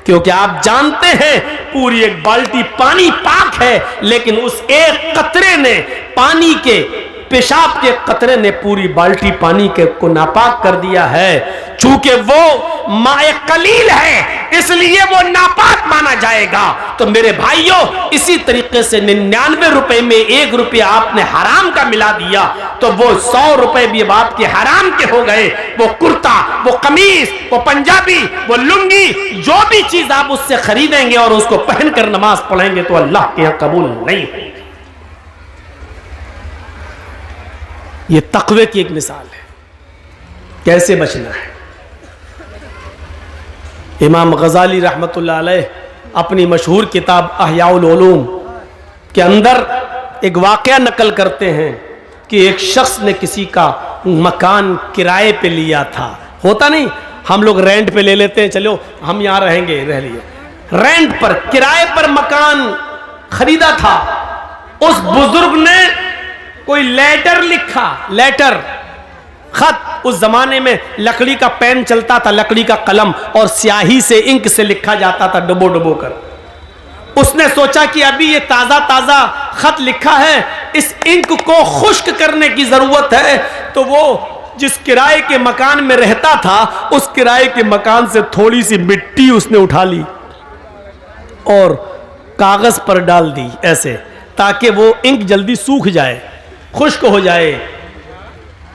क्योंकि आप जानते हैं पूरी एक बाल्टी पानी पाक है, लेकिन उस एक कतरे ने, पानी के पेशाब के कतरे ने पूरी बाल्टी पानी के को नापाक कर दिया है। चूंकि वो माए कलील है इसलिए वो नापाक माना जाएगा। तो मेरे भाइयों, इसी तरीके से 99 रुपए में 1 रुपया आपने हराम का मिला दिया तो वो 100 रुपए भी बात के हराम के हो गए। वो कुर्ता, वो कमीज, वो पंजाबी, वो लुंगी, जो भी चीज आप उससे खरीदेंगे और उसको पहनकर नमाज पढ़ेंगे तो अल्लाह के यहां कबूल नहीं होगी। ये तक़वे की एक मिसाल है, कैसे बचना है। इमाम गज़ाली रहमतुल्लाह अलैह अपनी मशहूर किताब अहयाउल उलूम के अंदर एक वाक़या नकल करते हैं कि एक शख्स ने किसी का मकान किराए पे लिया था। होता नहीं, हम लोग रेंट पे ले लेते हैं, चलो हम यहाँ रहेंगे, रह लिए। रेंट पर, किराए पर मकान खरीदा था। उस बुजुर्ग ने कोई लेटर लिखा, लेटर, खत। उस जमाने में लकड़ी का पेन चलता था, लकड़ी का कलम, और स्याही से, इंक से लिखा जाता था डुबो डुबो कर। उसने सोचा कि अभी ये ताजा ताजा खत लिखा है, इस इंक को खुश्क करने की जरूरत है। तो वो जिस किराए के मकान में रहता था, उस किराए के मकान से थोड़ी सी मिट्टी उसने उठा ली और कागज पर डाल दी ऐसे, ताकि वो इंक जल्दी सूख जाए, खुश्क हो जाए।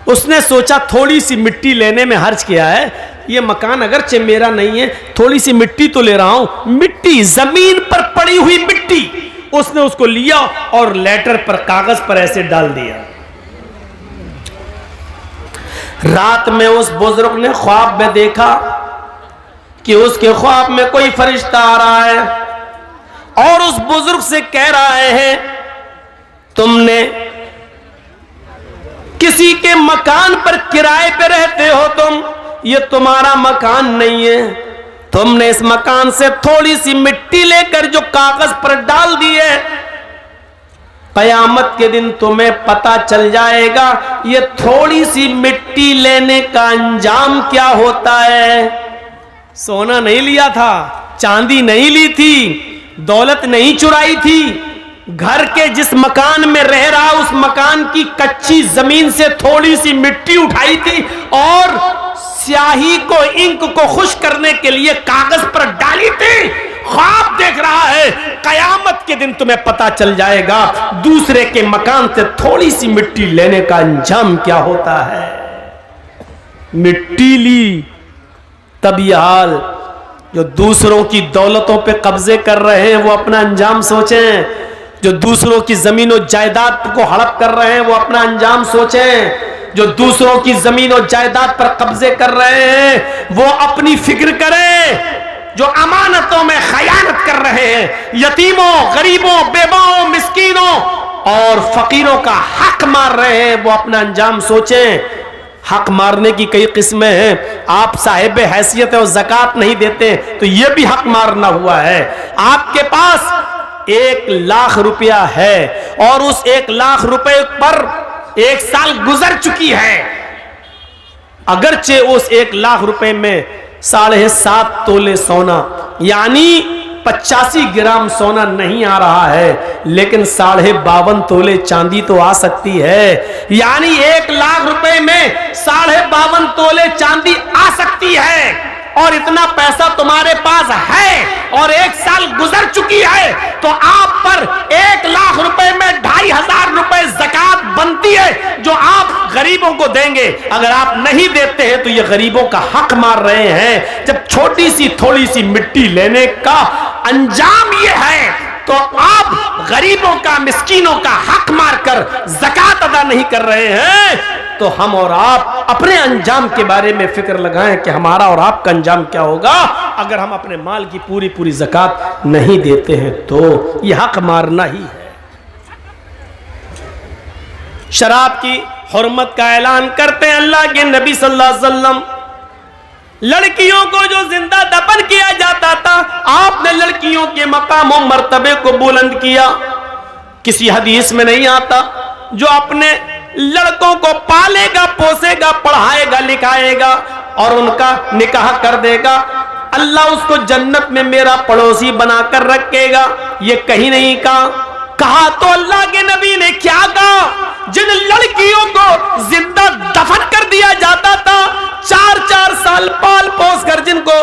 उसने सोचा थोड़ी सी मिट्टी लेने में हर्ज किया है, ये मकान अगरचे मेरा नहीं है, थोड़ी सी मिट्टी तो ले रहा हूं। मिट्टी, जमीन पर पड़ी हुई मिट्टी, उसने उसको लिया और लेटर पर, कागज पर ऐसे डाल दिया। रात में उस बुजुर्ग ने ख्वाब में देखा कि उसके ख्वाब में कोई फरिश्ता आ रहा है और उस बुजुर्ग से कह रहे हैं, तुमने किसी के मकान पर किराए पे रहते हो, तुम, ये तुम्हारा मकान नहीं है, तुमने इस मकान से थोड़ी सी मिट्टी लेकर जो कागज पर डाल दी है, कयामत के दिन तुम्हें पता चल जाएगा ये थोड़ी सी मिट्टी लेने का अंजाम क्या होता है। सोना नहीं लिया था, चांदी नहीं ली थी, दौलत नहीं चुराई थी, घर के जिस मकान में रह रहा उस मकान की कच्ची जमीन से थोड़ी सी मिट्टी उठाई थी और स्याही को, इंक को खुश करने के लिए कागज पर डाली थी। ख्वाब देख रहा है, कयामत के दिन तुम्हें पता चल जाएगा दूसरे के मकान से थोड़ी सी मिट्टी लेने का अंजाम क्या होता है। मिट्टी ली, तब यह हाल। जो दूसरों की दौलतों पे कब्जे कर रहे हैं वो अपना अंजाम सोचें। जो दूसरों की जमीन और जायदाद को हड़प कर रहे हैं वो अपना अंजाम सोचें। जो दूसरों की जमीन और जायदाद पर कब्जे कर रहे हैं वो अपनी फिक्र करें। जो अमानतों में खयानत कर रहे हैं, यतीमों, गरीबों, बेवाओं, मिस्कीनों और फकीरों का हक मार रहे हैं, वो अपना अंजाम सोचें। हक मारने की कई किस्में हैं। आप साहिब हैसियत और ज़कात नहीं देते तो यह भी हक मारना हुआ है। आपके पास 1 लाख रुपया है और उस 1 लाख रुपए पर 1 साल गुजर चुकी है, अगरचे उस 1 लाख रुपए में 7.5 तोले सोना यानी 85 ग्राम सोना नहीं आ रहा है, लेकिन 52.5 तोले चांदी तो आ सकती है। यानी 1 लाख रुपए में 52.5 तोले चांदी आ सकती है और इतना पैसा तुम्हारे पास है और 1 साल गुजर चुकी है, तो आप पर 1 लाख रुपए में 2,500 रुपए ज़कात बनती है जो आप गरीबों को देंगे। अगर आप नहीं देते हैं तो ये गरीबों का हक मार रहे हैं। जब छोटी सी थोड़ी सी मिट्टी लेने का अंजाम ये है तो आप गरीबों का, मिस्कीनों का हक मारकर ज़कात अदा नहीं कर रहे हैं, तो हम और आप अपने अंजाम के बारे में फिक्र लगाएं कि हमारा और आपका अंजाम क्या होगा अगर हम अपने माल की पूरी पूरी ज़कात नहीं देते हैं। तो यह हक मारना ही है। शराब की हुर्मत का ऐलान करते हैं अल्लाह के नबी सल्लल्लाहु अलैहि वसल्लम। लड़कियों को जो जिंदा दफन किया जाता था, आपने लड़कियों के मकाम और मर्तबे को बुलंद किया। किसी हदीस में नहीं आता जो अपने लड़कों को पालेगा, पोसेगा, पढ़ाएगा, लिखाएगा और उनका निकाह कर देगा, अल्लाह उसको जन्नत में मेरा पड़ोसी बनाकर रखेगा। ये कहीं नहीं कहा तो अल्लाह के नबी ने क्या कहा? जिन लड़कियों को जिंदा दफन कर दिया जाता था, 4-4 साल पाल पोस कर जिनको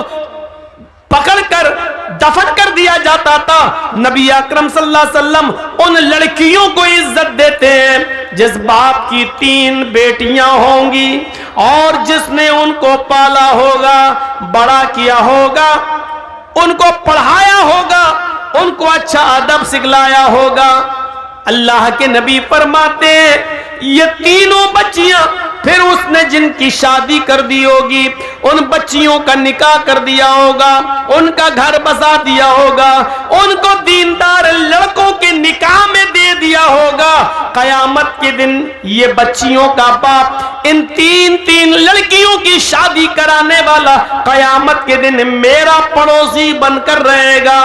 पकड़कर दफन कर दिया जाता था, नबी अकरम सल्लल्लाहु अलैहि वसल्लम उन लड़कियों को इज्जत देते हैं जिस बाप की 3 बेटियां होंगी और जिसने उनको पाला होगा, बड़ा किया होगा, उनको पढ़ाया होगा, उनको अच्छा अदब सिखलाया होगा। अल्लाह के नबी फरमाते ये तीनों बच्चियां, फिर उसने जिनकी शादी कर दी होगी, उन बच्चियों का निकाह कर दिया होगा, उनका घर बसा दिया होगा, उनको दीनदार लड़कों के निकाह में दे दिया होगा। कयामत के दिन ये बच्चियों का बाप इन 3 लड़कियों की शादी कराने वाला कयामत के दिन मेरा पड़ोसी बनकर रहेगा।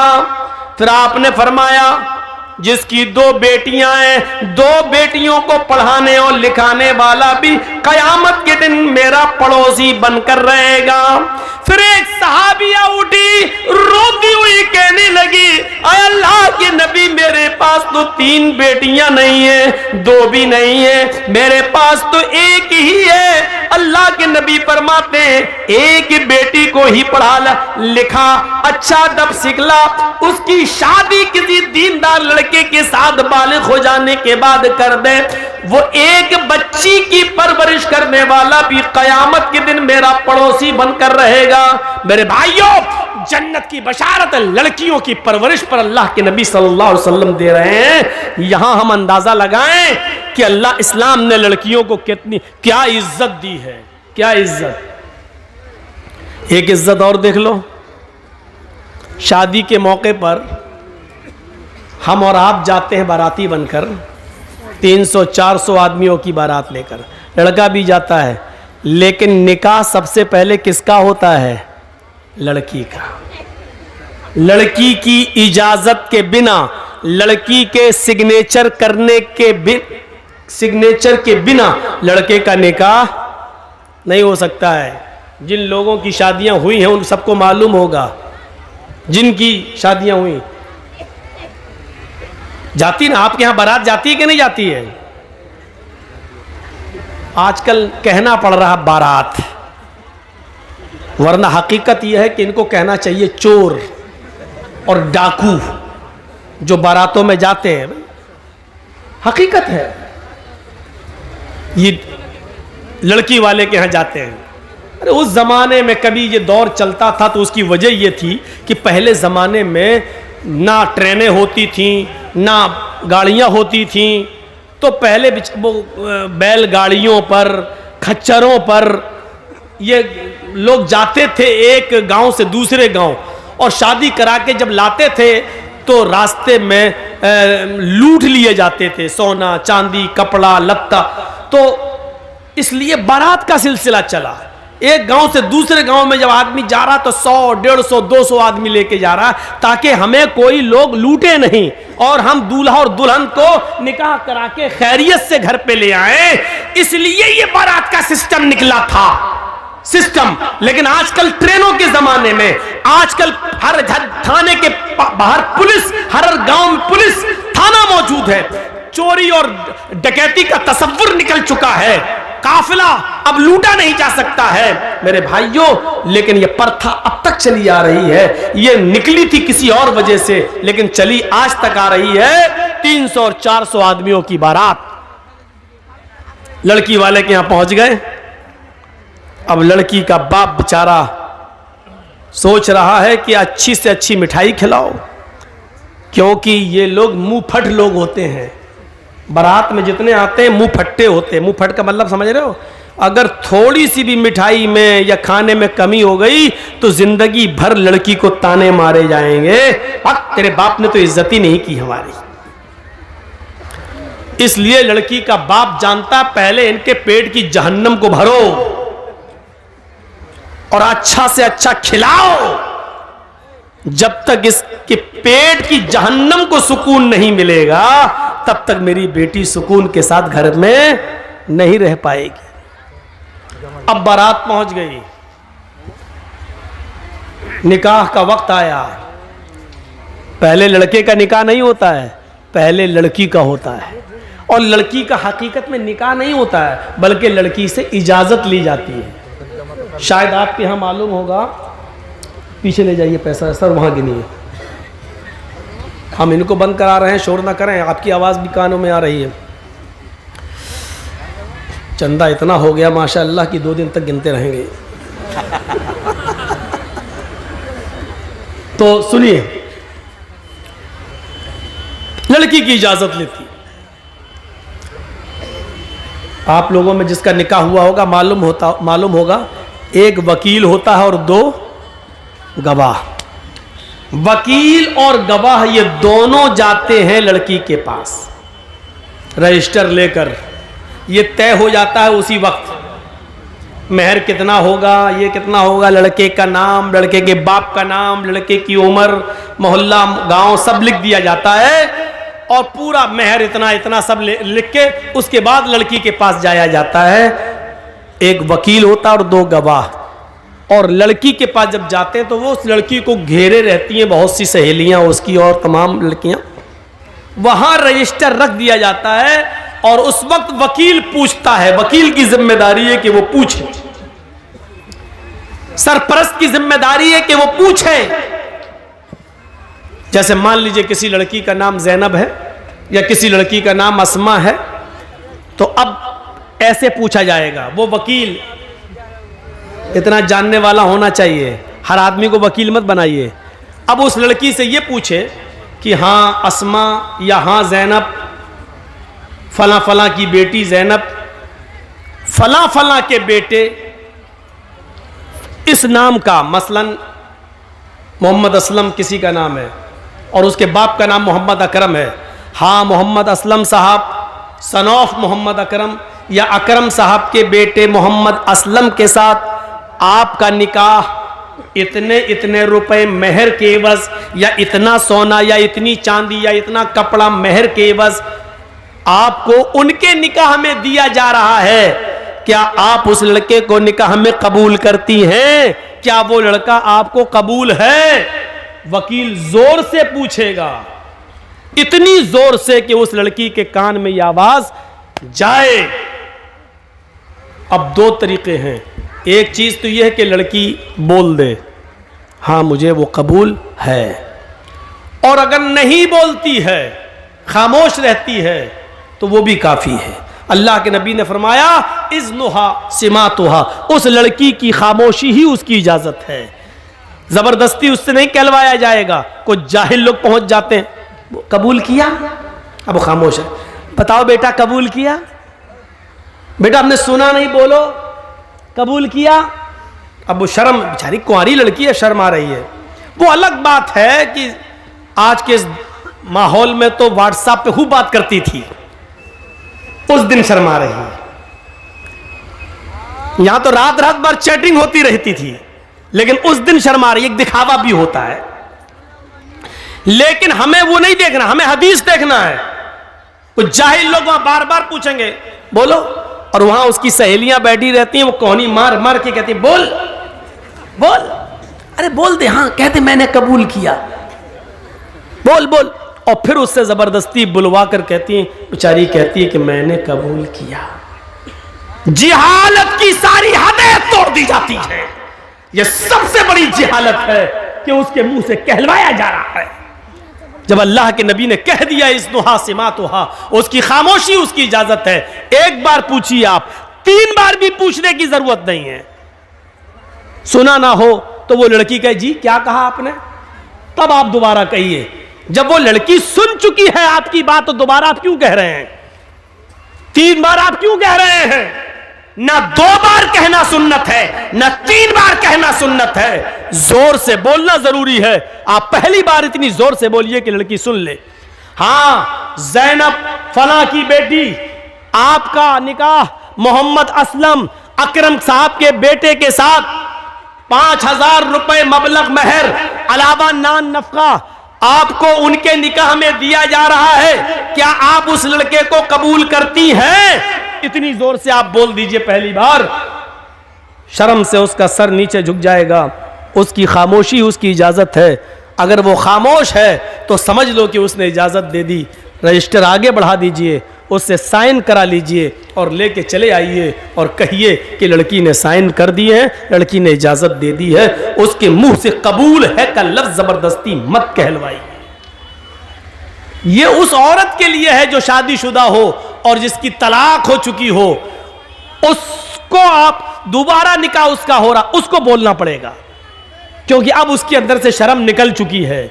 फिर आपने फरमाया जिसकी 2 बेटियां हैं, 2 बेटियों को पढ़ाने और लिखाने वाला भी कयामत के दिन मेरा पड़ोसी बनकर रहेगा। फिर एक सहाबिया उठी, रोती हुई कहने लगी, अल्लाह के नबी मेरे पास तो 3 बेटियां नहीं है, 2 भी नहीं है, मेरे पास तो एक ही है। अल्लाह के नबी फरमाते हैं एक बेटी को ही पढ़ा लिखा, अच्छा अदब सिखला, उसकी शादी किसी दीनदार लड़के के साथ बालिग हो जाने के बाद कर दे, वो एक बच्ची की परवरिश करने वाला भी कयामत के दिन मेरा पड़ोसी बनकर रहेगा। मेरे भाइयों, जन्नत की बशारत लड़कियों की परवरिश पर अल्लाह के नबी सल्लल्लाहु अलैहि वसल्लम दे रहे हैं। यहां हम अंदाजा लगाएं कि अल्लाह इस्लाम ने लड़कियों को क्या इज्जत दी है, क्या इज्जत। एक इज्जत और देख लो, शादी के मौके पर हम और आप जाते हैं बाराती बनकर, 300-400 आदमियों की बारात लेकर, लड़का भी जाता है, लेकिन निकाह सबसे पहले किसका होता है? लड़की का। लड़की की इजाजत के बिना, लड़की के सिग्नेचर के बिना लड़के का निकाह नहीं हो सकता है। जिन लोगों की शादियां हुई हैं उन सबको मालूम होगा, जिनकी शादियां हुई जाती ना, आपके यहां बारात जाती है कि नहीं जाती है? आजकल कहना पड़ रहा बारात, वरना हकीकत यह है कि इनको कहना चाहिए चोर और डाकू जो बारातों में जाते हैं। हकीकत है, ये लड़की वाले के यहां जाते हैं। अरे उस जमाने में कभी ये दौर चलता था तो उसकी वजह ये थी कि पहले जमाने में ना ट्रेनें होती थीं, ना गाड़ियां होती थीं, तो पहले वो बैलगाड़ियों पर, खच्चरों पर ये लोग जाते थे एक गांव से दूसरे गांव, और शादी करा के जब लाते थे तो रास्ते में लूट लिए जाते थे सोना चांदी कपड़ा लत्ता। तो इसलिए बारात का सिलसिला चला। एक गांव से दूसरे गांव में जब आदमी जा रहा तो 100, 150, 200 आदमी लेके जा रहा, ताकि हमें कोई लोग लूटे नहीं और हम दूल्हा और दुल्हन को निकाह करा के खैरियत से घर पे ले आए। इसलिए ये बारात का सिस्टम निकला था, सिस्टम। लेकिन आजकल ट्रेनों के जमाने में, आजकल हर थाने के बाहर पुलिस, हर गांव में पुलिस थाना मौजूद है। चोरी और डकैती का तसव्वुर निकल चुका है, काफिला अब लूटा नहीं जा सकता है मेरे भाइयों। लेकिन यह प्रथा अब तक चली आ रही है। यह निकली थी किसी और वजह से, लेकिन चली आज तक आ रही है। 300 और 400 आदमियों की बारात लड़की वाले के यहां पहुंच गए। अब लड़की का बाप बेचारा सोच रहा है कि अच्छी से अच्छी मिठाई खिलाओ, क्योंकि ये लोग मुंह फट लोग होते हैं। बारात में जितने आते हैं मुंह फट्टे होते हैं। मुंह फट का मतलब समझ रहे हो? अगर थोड़ी सी भी मिठाई में या खाने में कमी हो गई तो जिंदगी भर लड़की को ताने मारे जाएंगे, तेरे बाप ने तो इज्जत ही नहीं की हमारी। इसलिए लड़की का बाप जानता, पहले इनके पेट की जहन्नम को भरो और अच्छा से अच्छा खिलाओ। जब तक इसके पेट की जहन्नम को सुकून नहीं मिलेगा तब तक मेरी बेटी सुकून के साथ घर में नहीं रह पाएगी। अब बारात पहुंच गई, निकाह का वक्त आया। पहले लड़के का निकाह नहीं होता है, पहले लड़की का होता है। और लड़की का हकीकत में निकाह नहीं होता है, बल्कि लड़की से इजाजत ली जाती है। शायद आपके यहां मालूम होगा, पीछे ले जाइए पैसा सर, वहां गिनिए। हम इनको बंद करा रहे हैं, शोर ना करें, आपकी आवाज़ भी कानों में आ रही है। चंदा इतना हो गया माशाअल्लाह कि 2 दिन तक गिनते रहेंगे। तो सुनिए, लड़की की इजाज़त लेती। आप लोगों में जिसका निकाह हुआ होगा मालूम होगा, एक वकील होता है और 2 गवाह। वकील और गवाह ये दोनों जाते हैं लड़की के पास रजिस्टर लेकर। ये तय हो जाता है उसी वक्त, महर कितना होगा, ये कितना होगा, लड़के का नाम, लड़के के बाप का नाम, लड़के की उम्र, मोहल्ला, गांव सब लिख दिया जाता है और पूरा महर इतना इतना सब लिख के उसके बाद लड़की के पास जाया जाता है। एक वकील होता है और 2 गवाह। और लड़की के पास जब जाते हैं तो वो उस लड़की को घेरे रहती हैं बहुत सी सहेलियां उसकी और तमाम लड़कियां। वहां रजिस्टर रख दिया जाता है और उस वक्त वकील पूछता है। वकील की जिम्मेदारी है कि वो पूछे, सरपरस्त की जिम्मेदारी है कि वो पूछे। जैसे मान लीजिए किसी लड़की का नाम जैनब है या किसी लड़की का नाम अस्मा है, तो अब ऐसे पूछा जाएगा। वो वकील इतना जानने वाला होना चाहिए, हर आदमी को वकील मत बनाइए। अब उस लड़की से ये पूछे कि हाँ अस्मा या हाँ जैनब, फला फला की बेटी जैनब, फला फला के बेटे इस नाम का, मसलन मोहम्मद असलम किसी का नाम है और उसके बाप का नाम मोहम्मद अकरम है। हाँ मोहम्मद असलम साहब सनौफ मोहम्मद अकरम या अकरम साहब के बेटे मोहम्मद असलम के साथ आपका निकाह इतने इतने रुपए महर के एवज, या इतना सोना या इतनी चांदी या इतना कपड़ा महर के एवज आपको उनके निकाह में दिया जा रहा है। क्या आप उस लड़के को निकाह में कबूल करती हैं? क्या वो लड़का आपको कबूल है? वकील जोर से पूछेगा। इतनी जोर से कि उस लड़की के कान में यह आवाज जाए। अब दो तरीके हैं, एक चीज तो यह है कि लड़की बोल दे हाँ मुझे वो कबूल है, और अगर नहीं बोलती है, खामोश रहती है, तो वो भी काफी है। अल्लाह के नबी ने फरमाया इज़्नुहा सिमातुहा, उस लड़की की खामोशी ही उसकी इजाजत है, जबरदस्ती उससे नहीं कहलवाया जाएगा। कुछ जाहिल लोग पहुंच जाते हैं, कबूल किया, अब वो खामोश है, बताओ बेटा कबूल किया, बेटा हमने सुना नहीं, बोलो कबूल किया। अब वो शर्म, बेचारी कुंवारी लड़की है, शर्म आ रही है। वो अलग बात है कि आज के इस माहौल में तो व्हाट्सएप पे खूब बात करती थी, उस दिन शर्मा रही है। यहां तो रात रात भर चैटिंग होती रहती थी, लेकिन उस दिन शर्मा रही है। एक दिखावा भी होता है, लेकिन हमें वो नहीं देखना, हमें हदीस देखना है। कुछ जाहिल लोग वहां बार बार पूछेंगे बोलो, और वहां उसकी सहेलियां बैठी रहती हैं, वो कोहनी मार मार के कहती बोल बोल, अरे बोल दे, हाँ कहते मैंने कबूल किया, बोल बोल, और फिर उससे जबरदस्ती बुलवा कर कहती है, बेचारी कहती है कि मैंने कबूल किया। जिहालत की सारी हदें तोड़ दी जाती है। यह सबसे बड़ी जिहालत है कि उसके मुंह से कहलवाया जा रहा है। जब अल्लाह के नबी ने कह दिया इज़्नुहा सिमातुहा, उसकी खामोशी उसकी इजाजत है। एक बार पूछिए आप, 3 बार भी पूछने की जरूरत नहीं है। सुना ना हो तो वो लड़की कहे जी क्या कहा आपने, तब आप दोबारा कहिए। जब वो लड़की सुन चुकी है आपकी बात, तो दोबारा आप क्यों कह रहे हैं? 3 बार आप क्यों कह रहे हैं? ना 2 बार कहना सुन्नत है, ना 3 बार कहना सुन्नत है। जोर से बोलना जरूरी है। आप पहली बार इतनी जोर से बोलिए कि लड़की सुन ले। हाँ, ज़ैनब फला की बेटी, आपका निकाह मोहम्मद असलम अकरम साहब के बेटे के साथ 5000 रुपए मबलग महर अलावा नान नफका आपको उनके निकाह में दिया जा रहा है। क्या आप उस लड़के को कबूल करती हैं? इतनी जोर से आप बोल दीजिए पहली बार। शर्म से उसका सर नीचे झुक जाएगा। उसकी खामोशी उसकी इजाजत है। अगर वो खामोश है तो समझ लो कि उसने इजाजत दे दी। रजिस्टर आगे बढ़ा दीजिए, उससे साइन करा लीजिए और लेके चले आइए और कहिए कि लड़की ने साइन कर दिए हैं, लड़की ने इजाजत दे दी है। उसके मुंह से कबूल है का लफ्ज जबरदस्ती मत कहलवाइए। ये उस औरत के लिए है जो शादीशुदा हो और जिसकी तलाक हो चुकी हो। उसको आप दोबारा निकाह उसका हो रहा, उसको बोलना पड़ेगा, क्योंकि अब उसके अंदर से शर्म निकल चुकी है।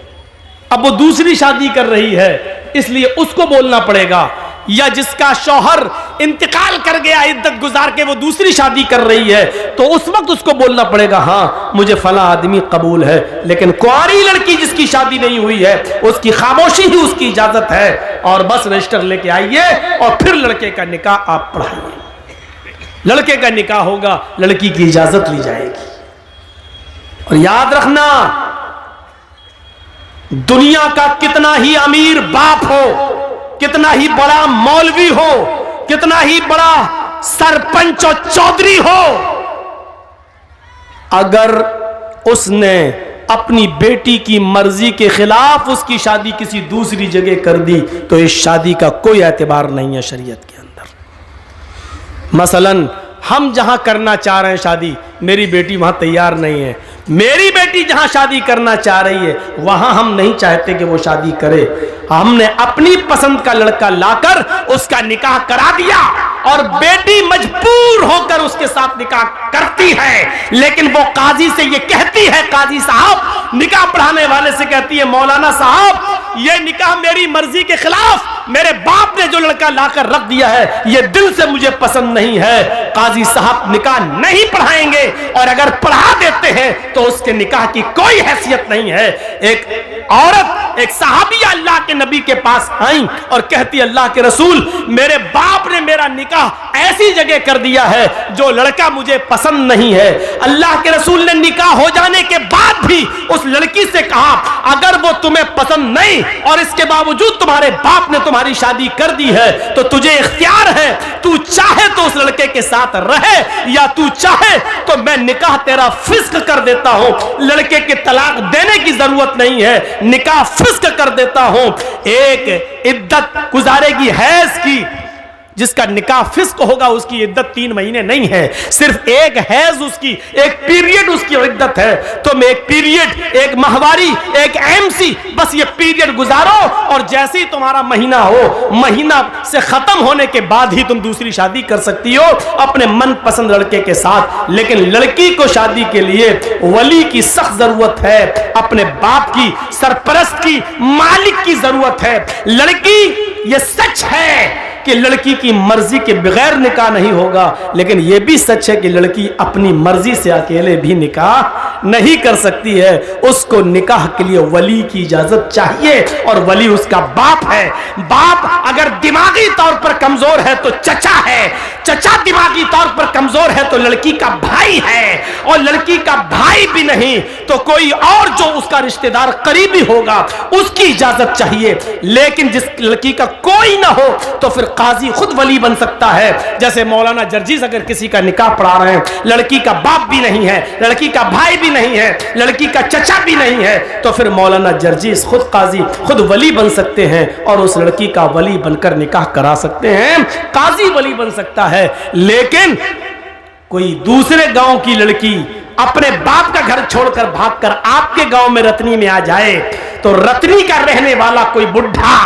अब वो दूसरी शादी कर रही है, इसलिए उसको बोलना पड़ेगा। या जिसका शौहर इंतकाल कर गया, इद्दत गुजार के वो दूसरी शादी कर रही है, तो उस वक्त उसको बोलना पड़ेगा हाँ मुझे फला आदमी कबूल है। लेकिन कुंवारी लड़की जिसकी शादी नहीं हुई है, उसकी खामोशी ही उसकी इजाजत है। और बस रजिस्टर लेके आइए और फिर लड़के का निकाह आप पढ़ाइए। लड़के का निकाह होगा, लड़की की इजाजत ली जाएगी। और याद रखना, दुनिया का कितना ही अमीर बाप हो, कितना ही बड़ा मौलवी हो, कितना ही बड़ा सरपंच और चौधरी हो, अगर उसने अपनी बेटी की मर्जी के खिलाफ उसकी शादी किसी दूसरी जगह कर दी, तो इस शादी का कोई एतबार नहीं है शरीयत के अंदर। मसलन हम जहां करना चाह रहे हैं शादी, मेरी बेटी वहां तैयार नहीं है। मेरी बेटी जहां शादी करना चाह रही है, वहां हम नहीं चाहते कि वो शादी करे। हमने अपनी पसंद का लड़का लाकर उसका निकाह करा दिया और बेटी मजबूर होकर उसके साथ निकाह करती है। लेकिन वो काजी से ये कहती है, काजी साहब निकाह पढ़ाने वाले से कहती है, मौलाना साहब ये निकाह मेरी मर्जी के खिलाफ मेरे बाप ने जो लड़का लाकर रख दिया है, ये दिल से मुझे पसंद नहीं है। काजी साहब निकाह नहीं पढ़ाएंगे, और अगर पढ़ा देते हैं तो उसके निकाह की कोई हैसियत नहीं है। एक औरत, एक सहाबिया अल्लाह के नबी के पास आई और कहती, अल्लाह के रसूल मेरे बाप ने मेरा निकाह ऐसी जगह कर दिया है जो लड़का मुझे पसंद नहीं है। अल्लाह के रसूल ने निकाह हो जाने के बाद भी उस लड़की से कहा, अगर वो तुम्हें पसंद नहीं और इसके बावजूद तुम्हारे बाप ने तुम्हारी शादी कर दी है, तो तुझे इख्तियार है, तू चाहे तो उस लड़के के साथ रहे, या तू चाहे तो मैं निकाह तेरा फिस्क कर देता हूं। लड़के के तलाक देने की जरूरत नहीं है, निकाह फिस्क कर देता हूं। एक इद्दत गुजारेगी हैज की, जिसका निकाह फिस्क होगा उसकी इद्दत 3 महीने नहीं है, सिर्फ एक हैज उसकी, एक पीरियड उसकी इद्दत है। तुम एक पीरियड, एक माहवारी, एक एमसी, बस ये पीरियड गुजारो और जैसे ही तुम्हारा महीना हो, महीना से खत्म होने के बाद ही तुम दूसरी शादी कर सकती हो अपने मनपसंद लड़के के साथ। लेकिन लड़की को शादी के लिए वली की सख्त जरूरत है, अपने बाप की, सरपरस्त की, मालिक की जरूरत है। लड़की, ये सच है कि लड़की की मर्जी के बगैर निकाह नहीं होगा, लेकिन यह भी सच है कि लड़की अपनी मर्जी से अकेले भी निकाह नहीं कर सकती है। उसको निकाह के लिए वली की इजाजत चाहिए और वली उसका बाप है। बाप अगर दिमागी तौर पर कमजोर है तो चचा है, चचा दिमागी तौर पर कमजोर है तो लड़की का भाई है, और लड़की का भाई भी नहीं तो कोई और जो उसका रिश्तेदार करीबी होगा उसकी इजाजत चाहिए। लेकिन जिस लड़की का कोई ना हो तो फिर काजी खुद वली बन सकता है। जैसे मौलाना जर्जीस अगर किसी का निकाह पढ़ा रहे हैं, लड़की का बाप भी नहीं है, लड़की का भाई भी नहीं है, लड़की का चचा भी नहीं है, तो फिर मौलाना जर्जीस खुद काजी, खुद वली बन सकते हैं और उस लड़की का वली बनकर निकाह करा सकते हैं। काजी वली बन सकता है। लेकिन कोई दूसरे गांव की लड़की अपने बाप का घर छोड़कर भागकर आपके गांव में रतनी में आ जाए तो रतनी का रहने वाला कोई बुढ़ा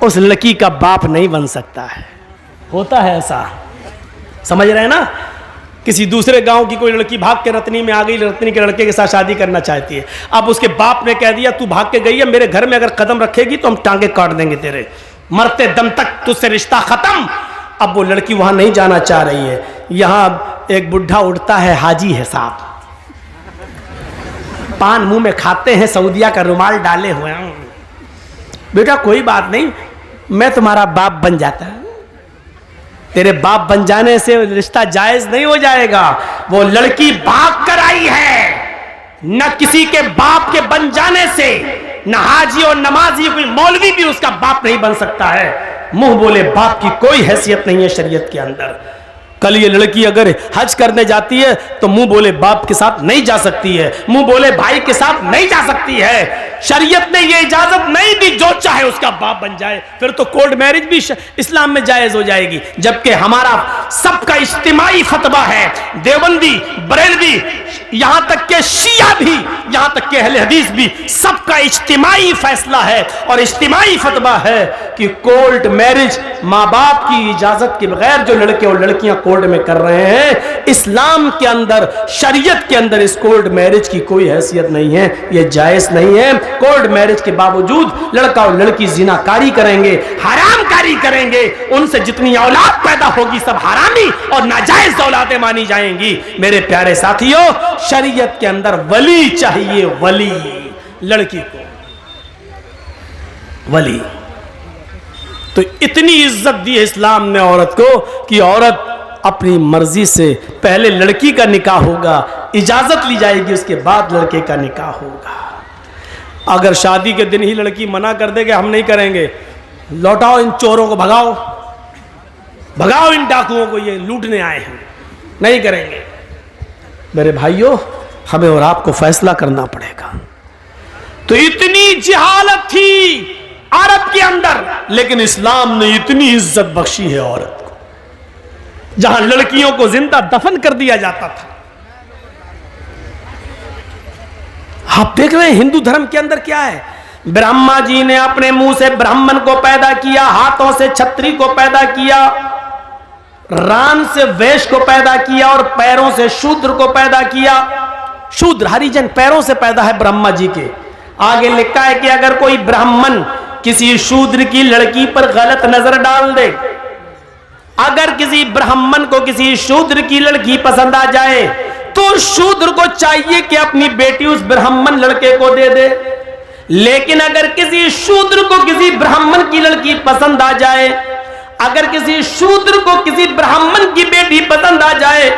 उस लड़की का बाप नहीं बन सकता है। होता है ऐसा, समझ रहे हैं ना। किसी दूसरे गांव की कोई लड़की भाग के रतनी में आ गई, रतनी के लड़के के साथ शादी करना चाहती है। अब उसके बाप ने कह दिया तू भाग के गई है, मेरे घर में अगर कदम रखेगी तो हम टांगे काट देंगे तेरे, मरते दम तक तुझसे रिश्ता खत्म। अब वो लड़की वहां नहीं जाना चाह रही है। यहां एक बुढ़ा उठता है, हाजी है साहब, पान मुंह में खाते हैं, सऊदिया का रुमाल डाले हुए हैं। बेटा कोई बात नहीं, मैं तुम्हारा बाप बन जाता। तेरे बाप बन जाने से रिश्ता जायज नहीं हो जाएगा। वो लड़की भाग कर आई है, न किसी के बाप के बन जाने से, न हाजी और नमाजी कोई मौलवी भी उसका बाप नहीं बन सकता है। मुंह बोले बाप की कोई हैसियत नहीं है शरीयत के अंदर। कल ये लड़की अगर हज करने जाती है तो मुंह बोले बाप के साथ नहीं जा सकती है, मुंह बोले भाई के साथ नहीं जा सकती है। शरीयत ने ये इजाजत नहीं दी जो चाहे उसका बाप बन जाए। फिर तो कोर्ट मैरिज भी इस्लाम में जायज हो जाएगी। जबकि हमारा सबका इज्तिमाई फतवा है, देवबंदी, बरेलवी, यहां तक के शिया भी, यहां तक के अहले हदीस भी, सबका इज्तिमाई फैसला है और इज्तिमाई फतवा है कि कोर्ट मैरिज माँ बाप की इजाजत के बगैर जो लड़के और लड़कियां कोर्ट में कर रहे हैं, इस्लाम के अंदर, शरीयत के अंदर इस कोर्ट मैरिज की कोई हैसियत नहीं है, ये जायज नहीं है। कोर्ट मैरिज के बावजूद लड़का और लड़की जिनाकारी करेंगे, हरामकारी करेंगे, उनसे जितनी औलाद पैदा होगी सब हरामी और नाजायज औलादें मानी जाएंगी। मेरे प्यारे साथियों, शरीयत के अंदर वली चाहिए, वली, लड़की को वली। तो इतनी इज्जत दी है इस्लाम ने औरत को कि औरत अपनी मर्जी से पहले लड़की का निकाह होगा, इजाजत ली जाएगी, उसके बाद लड़के का निकाह होगा। अगर शादी के दिन ही लड़की मना कर दे कि हम नहीं करेंगे, लौटाओ इन चोरों को, भगाओ भगाओ इन डाकुओं को, ये लूटने आए हैं, नहीं करेंगे। मेरे भाइयों, हमें और आपको फैसला करना पड़ेगा। तो इतनी जिहालत थी अरब के अंदर, लेकिन इस्लाम ने इतनी इज्जत बख्शी है औरत को। जहां लड़कियों को जिंदा दफन कर दिया जाता था, आप देख रहे हैं हिंदू धर्म के अंदर क्या है। ब्रह्मा जी ने अपने मुंह से ब्राह्मण को पैदा किया, हाथों से छत्री को पैदा किया, रान से वैश्य को पैदा किया और पैरों से शूद्र को पैदा किया। शूद्र हरिजन पैरों से पैदा है ब्रह्मा जी के। आगे लिखा है कि अगर कोई ब्राह्मण किसी शूद्र की लड़की पर गलत नजर डाल दे, अगर किसी ब्राह्मण को किसी शूद्र की लड़की पसंद आ जाए तो शूद्र को चाहिए कि अपनी बेटी उस ब्राह्मण लड़के को दे दे। लेकिन अगर किसी शूद्र को किसी ब्राह्मण की लड़की पसंद आ जाए, अगर किसी शूद्र को किसी ब्राह्मण की बेटी पसंद आ जाए,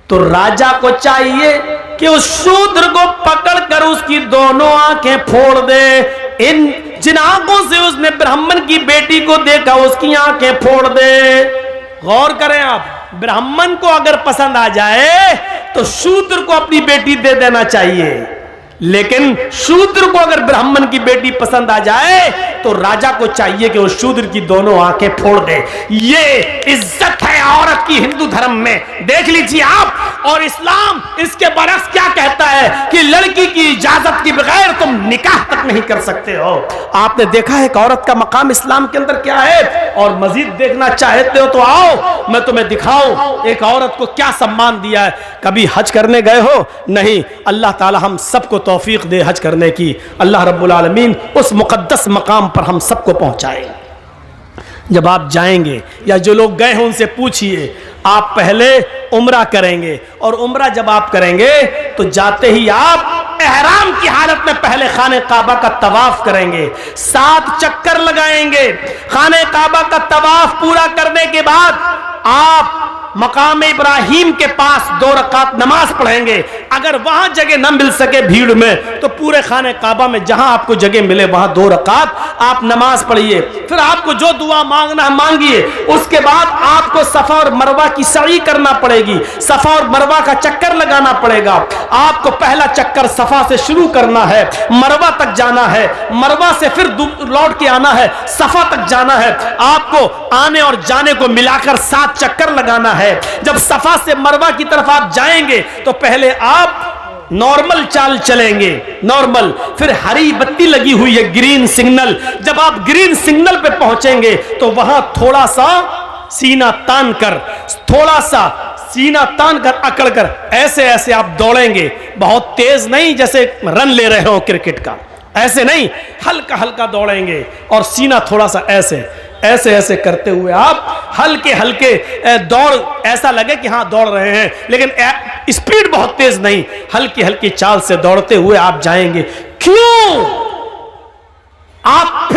तो राजा को चाहिए कि उस शूद्र को पकड़कर उसकी दोनों आंखें फोड़ दे। इन जिन आंखों से उसने ब्राह्मण की बेटी को देखा उसकी आंखें फोड़ दे। गौर करें आप, ब्राह्मण को अगर पसंद आ जाए तो शूद्र को अपनी बेटी दे देना चाहिए। लेकिन शूद्र को अगर ब्राह्मण की बेटी पसंद आ जाए तो राजा को चाहिए कि वो शूद्र की दोनों आंखें फोड़ दे। ये इज्जत है औरत की हिंदू धर्म में, देख लीजिए आप। और इस्लाम इसके बरक्स क्या कहता है कि लड़की की इजाजत के बगैर तुम निकाह तक नहीं कर सकते हो। आपने देखा है एक औरत का मकाम इस्लाम के अंदर क्या है, और मजीद देखना चाहते हो तो आओ मैं तुम्हें दिखाऊं एक औरत को क्या सम्मान दिया है। कभी हज करने गए हो? नहीं। अल्लाह ताला हम सबको तौफीक दे हज करने की। अल्लाह रब्बुल आलमीन उस मुकद्दस मकाम पर हम सबको पहुंचाए। जब आप जाएंगे या जो लोग गए हैं उनसे पूछिए, आप पहले उम्रा करेंगे, और उम्रा जब आप करेंगे तो जाते ही आप एहराम की हालत में पहले खाने काबा का तवाफ करेंगे, 7 चक्कर लगाएंगे। खाने काबा का तवाफ पूरा करने के बाद आप मकाम इब्राहिम के पास 2 रकात नमाज पढ़ेंगे। अगर वहां जगह न मिल सके भीड़ में तो पूरे खाने काबा में जहां आपको जगह मिले वहां 2 रकात आप नमाज पढ़िए। फिर आपको जो दुआ मांगना है मांगिए। उसके बाद आपको सफा और मरवा की सई करना पड़ेगी, सफा और मरवा का चक्कर लगाना पड़ेगा। आपको पहला चक्कर सफा से शुरू करना है, मरवा तक जाना है, मरवा से फिर लौट के आना है, सफा तक जाना है। आपको आने और जाने को मिलाकर 7 चक्कर लगाना है। जब सफा से मरवा की तरफ आप जाएंगे तो पहले आप नॉर्मल चाल चलेंगे, नॉर्मल, फिर हरी बत्ती लगी हुई है ग्रीन सिग्नल। जब आप ग्रीन सिग्नल पे पहुंचेंगे तो वहां थोड़ा सा सीना तान कर, थोड़ा सा सीना तान कर अकड़ कर ऐसे ऐसे आप दौड़ेंगे। बहुत तेज नहीं जैसे रन ले रहे हो क्रिकेट का, ऐसे नहीं, हल्का हल्का दौड़ेंगे और सीना थोड़ा सा ऐसे ऐसे ऐसे करते हुए आप हल्के हल्के दौड़, ऐसा लगे कि हाँ दौड़ रहे हैं, लेकिन स्पीड बहुत तेज नहीं, हल्की हल्की चाल से दौड़ते हुए आप जाएंगे। क्यों? आप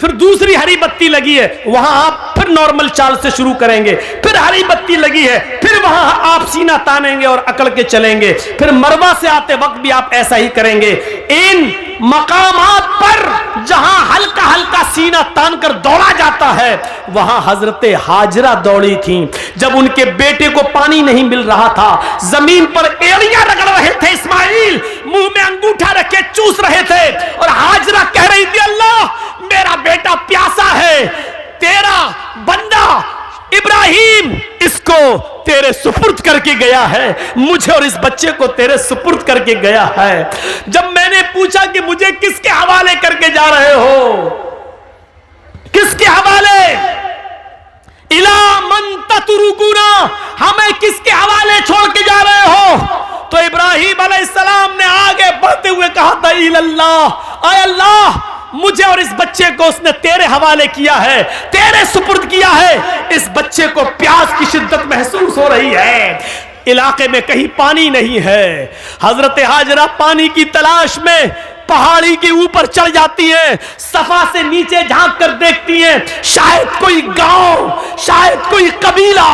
फिर दूसरी हरी बत्ती लगी है, वहां आप फिर नॉर्मल चाल से शुरू करेंगे। फिर हरी बत्ती लगी है, फिर वहां आप सीना तानेंगे और अकड़ के चलेंगे। फिर मरवा से आते वक्त भी आप ऐसा ही करेंगे। इन मकामात पर जहां हल्का हल्का सीना तान कर दौड़ा जाता है वहां हजरते हाजरा दौड़ी थी। जब उनके बेटे को पानी नहीं मिल रहा था, जमीन पर एड़ियां रगड़ रहे थे इस्माइल, मुंह में अंगूठा रखे चूस रहे थे, और हाजरा कह रही थी अल्लाह मेरा बेटा प्यासा है, तेरा बंदा इब्राहिम इसको तेरे सुपुर्द करके गया है, मुझे और इस बच्चे को तेरे सुपुर्द करके गया है। जब मैंने पूछा कि मुझे किसके हवाले करके जा रहे हो, किसके हवाले, इला मन ततरुकुना, हमें किसके हवाले छोड़ के जा रहे हो? तो इब्राहिम अलैहिस्सलाम ने आगे बढ़ते हुए कहा था इल्लल्लाह, आय अल्लाह मुझे और इस बच्चे को उसने तेरे हवाले किया है, तेरे सुपुर्द किया है। इस बच्चे को प्यास की शिद्दत महसूस हो रही है, इलाके में कहीं पानी नहीं है। हजरत हाजरा पानी की तलाश में पहाड़ी के ऊपर चढ़ जाती है, सफा से नीचे झांक कर देखती है, शायद कोई गांव, शायद कोई कबीला,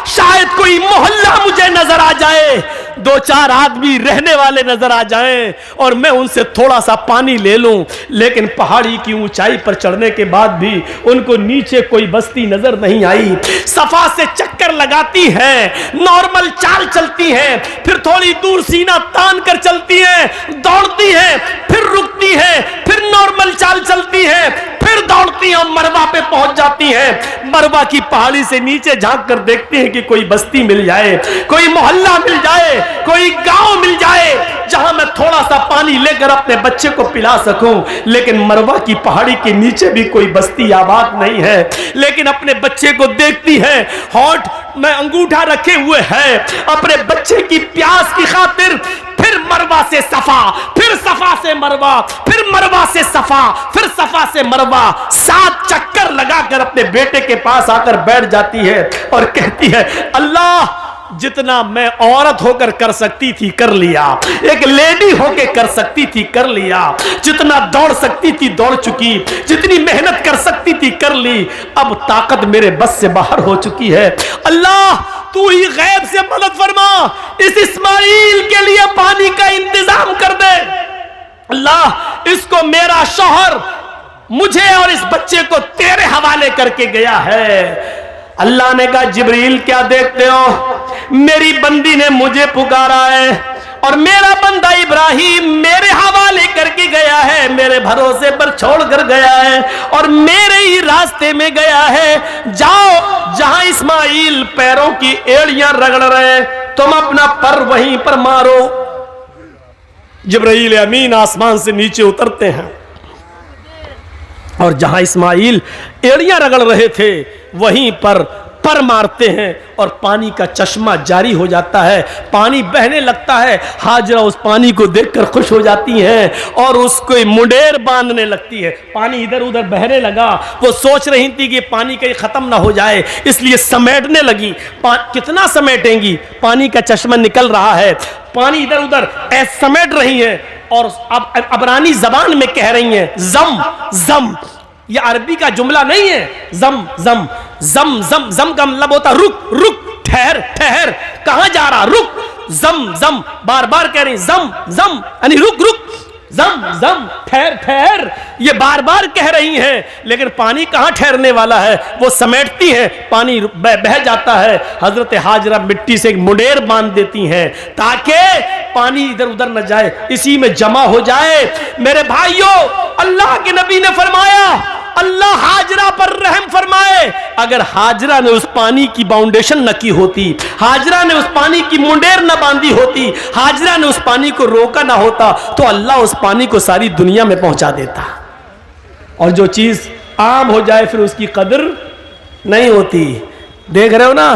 शायद कोई मोहल्ला मुझे नजर आ जाए, 2-4 आदमी रहने वाले नजर आ जाएं और मैं उनसे थोड़ा सा पानी ले लूं। लेकिन पहाड़ी की ऊंचाई पर चढ़ने के बाद भी उनको नीचे कोई बस्ती नजर नहीं आई। सफा से चक्कर लगाती हैं, नॉर्मल चाल चलती हैं, फिर थोड़ी दूर सीना तान कर चलती हैं, दौड़ती हैं, फिर रुकती है, फिर नॉर्मल चाल चलती है, फिर दौड़ती हैं, मरवा पे पहुंच जाती हैं। मरवा की पहाड़ी से नीचे झांक कर देखती हैं कि कोई बस्ती मिल जाए, कोई मोहल्ला मिल जाए, कोई गांव मिल जाए जहां मैं थोड़ा सा पानी लेकर अपने बच्चे को पिला सकूं। लेकिन मरवा की पहाड़ी के नीचे भी कोई बस्ती आबाद नहीं है। लेकिन अपने बच्चे को देखती है, होठ में अंगूठा रखे हुए है, अपने बच्चे की प्यास की खातिर फिर मरवा से सफा, फिर सफा से मरवा, फिर मरवा से सफा, फिर सफा से मरवा, 7 चक्कर लगाकर अपने बेटे के पास आकर बैठ जाती है और कहती है अल्लाह जितना मैं औरत होकर कर सकती थी कर लिया, एक लेडी होकर कर सकती थी कर लिया, जितना दौड़ सकती थी दौड़ चुकी, जितनी मेहनत कर सकती थी कर ली, अब ताकत मेरे बस से बाहर हो चुकी है। अल्लाह तू ही गैब से मदद फरमा, इस इस्माइल के लिए पानी का इंतजाम कर दे। अल्लाह इसको मेरा शौहर मुझे और इस बच्चे को तेरे हवाले करके गया है। अल्लाह ने कहा जिब्रील क्या देखते हो, मेरी बंदी ने मुझे पुकारा है और मेरा बंदा इब्राहिम मेरे और मेरे ही रास्ते में गया है। जाओ, जहां इस्माइल पैरों की एड़ियां रगड़ रहे, तुम अपना पर वहीं पर मारो। जिब्राईल अमीन आसमान से नीचे उतरते हैं और जहां इस्माइल एड़ियां रगड़ रहे थे वहीं पर मारते हैं और पानी का चश्मा जारी हो जाता है, पानी बहने लगता है। हाजरा उस पानी को देखकर खुश हो जाती हैं और उसको मुंडेर बांधने लगती है। पानी इधर उधर बहने लगा, वो सोच रही थी कि पानी कहीं खत्म ना हो जाए, इसलिए समेटने लगी। कितना समेटेंगी, पानी का चश्मा निकल रहा है, पानी इधर उधर समेट रही है और अब अबरानी जबान में कह रही हैं जम जम। यह अरबी का जुमला नहीं है। जम जम जम जम जम का मतलब होता रुक रुक, ठहर ठहर, कहां जा रहा, रुक, जम जम, बार बार कह रही जम जम यानी रुक रुक, जम जम, ठहर ठहर, ये बार बार कह रही हैं। लेकिन पानी कहां ठहरने वाला है, वो समेटती हैं, पानी बह जाता है। हजरत हाजरा मिट्टी से एक मुंडेर बांध देती हैं ताकि पानी इधर उधर न जाए, इसी में जमा हो जाए। मेरे भाइयों, अल्लाह के नबी ने फरमाया अल्लाह हाजरा पर रहम फरमाए। अगर हाजरा ने उस पानी की बाउंडेशन न की होती, हाजरा ने उस पानी की मुंडेर न बांधी होती, हाजरा ने उस पानी को रोका ना होता, तो अल्लाह उस पानी को सारी दुनिया में पहुंचा देता। और जो चीज आम हो जाए फिर उसकी कदर नहीं होती। देख रहे हो ना,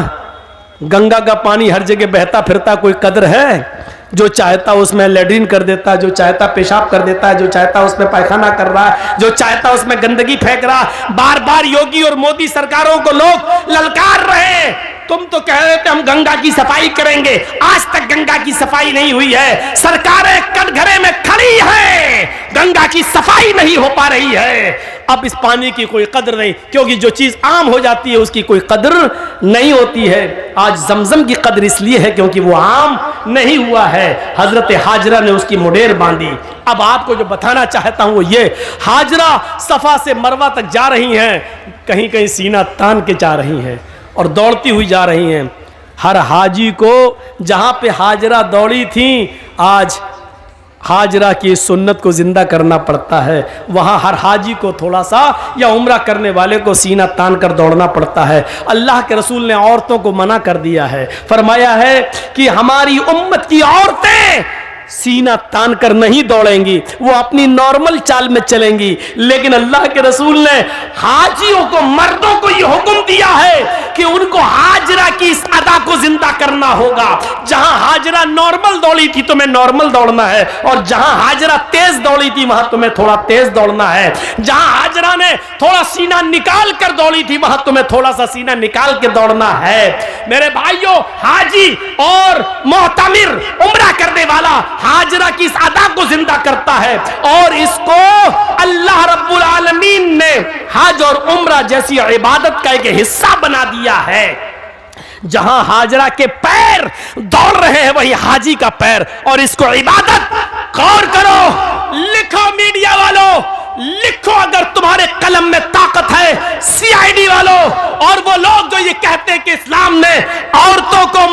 गंगा का पानी हर जगह बहता फिरता, कोई कदर है? जो चाहता उसमें लैट्रिन कर देता, जो चाहता पेशाब कर देता है, जो चाहता उसमें पायखाना कर रहा है, जो चाहता उसमें गंदगी फेंक रहा। बार बार योगी और मोदी सरकारों को लोग ललकार रहे, तुम तो कह रहे थे हम गंगा की सफाई करेंगे, आज तक गंगा की सफाई नहीं हुई है। सरकारें कटघरे में खड़ी है, गंगा की सफाई नहीं हो पा रही है। अब इस पानी की कोई कदर नहीं, क्योंकि जो चीज आम हो जाती है उसकी कोई कदर नहीं होती है। आज जमजम की कदर इसलिए है क्योंकि वो आम नहीं हुआ है। हजरत हाजरा ने उसकी मुंडेर बांधी। अब आपको जो बताना चाहता हूं वो ये, हाजरा सफा से मरवा तक जा रही हैं, कहीं कहीं सीना तान के जा रही हैं और दौड़ती हुई जा रही हैं। हर हाजी को जहां पे हाजरा दौड़ी थी, आज हाजरा की सुन्नत को जिंदा करना पड़ता है। वहाँ हर हाजी को थोड़ा सा या उम्रा करने वाले को सीना तान कर दौड़ना पड़ता है। अल्लाह के रसूल ने औरतों को मना कर दिया है, फरमाया है कि हमारी उम्मत की औरतें सीना तान कर नहीं दौड़ेंगी, वो अपनी नॉर्मल चाल में चलेंगी। लेकिन अल्लाह के रसूल ने हाजियों को, मर्दों को यह हुक्म दिया है कि उनको हाजरा की इस अदा को जिंदा करना होगा। जहां हाजरा नॉर्मल दौड़ी थी तुम्हें नॉर्मल दौड़ना है, और जहां हाजरा तेज दौड़ी थी वहां तुम्हें थोड़ा तेज दौड़ना है। जहां हाजरा ने थोड़ा सीना निकाल कर दौड़ी थी वहां तुम्हें थोड़ा सा सीना निकाल के दौड़ना है। मेरे भाइयों, हाजी और मोहतमिर, उम्रा करने वाला हाजरा की इस अदा को जिंदा करता है, और इसको अल्लाह रब्बुल आलमीन ने हज और उम्रा जैसी इबादत का एक हिस्सा बना दिया है। जहां हाजरा के पैर दौड़ रहे हैं वही हाजी का पैर, और इसको इबादत। गौर करो, लिखो मीडिया वालों, लिखो अगर तुम्हारे कलम में ताकत है, सीआईडी वालों और वो लोग जो ये कहते हैं कि इस्लाम ने औरतों को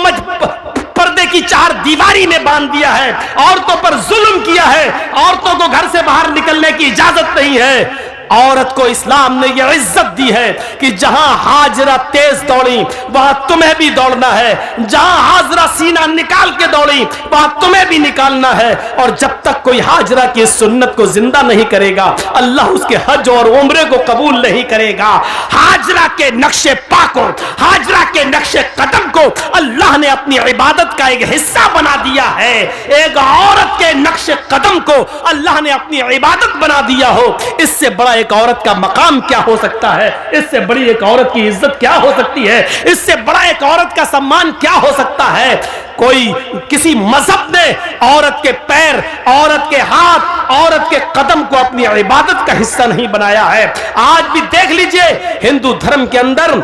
पर्दे की चार दीवारी में बांध दिया है, औरतों पर जुल्म किया है, औरतों को घर से बाहर निकलने की इजाजत नहीं है। औरत को इस्लाम ने यह इज्जत दी है कि जहां हाजरा तेज दौड़ी वहां तुम्हें भी दौड़ना है, जहां हाजरा सीना निकाल के दौड़ी वहां तुम्हें भी निकालना है। और जब तक कोई हाजरा की सुन्नत को जिंदा नहीं करेगा, अल्लाह उसके हज और उम्रे को कबूल नहीं करेगा। हाजरा के नक्शे पा को, हाजरा के नक्शे कदम को अल्लाह ने अपनी इबादत का एक हिस्सा बना दिया है। एक औरत के नक्शे कदम को अल्लाह ने अपनी इबादत बना दिया हो, इससे बड़ा एक औरत का मकाम क्या हो सकता है? इससे बड़ी एक औरत की इज्जत क्या हो सकती है? इससे बड़ा एक औरत का सम्मान क्या हो सकता है? कोई किसी मजहब ने औरत के पैर, औरत के हाथ, औरत के कदम को अपनी इबादत का हिस्सा नहीं बनाया है। आज भी देख लीजिए, हिंदू धर्म के अंदर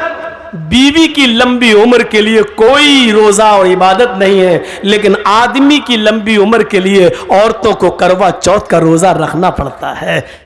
बीवी की लंबी उम्र के लिए कोई रोजा और इबादत नहीं है, लेकिन आदमी की लंबी उम्र के लिए औरतों को करवा चौथ का रोजा रखना पड़ता है।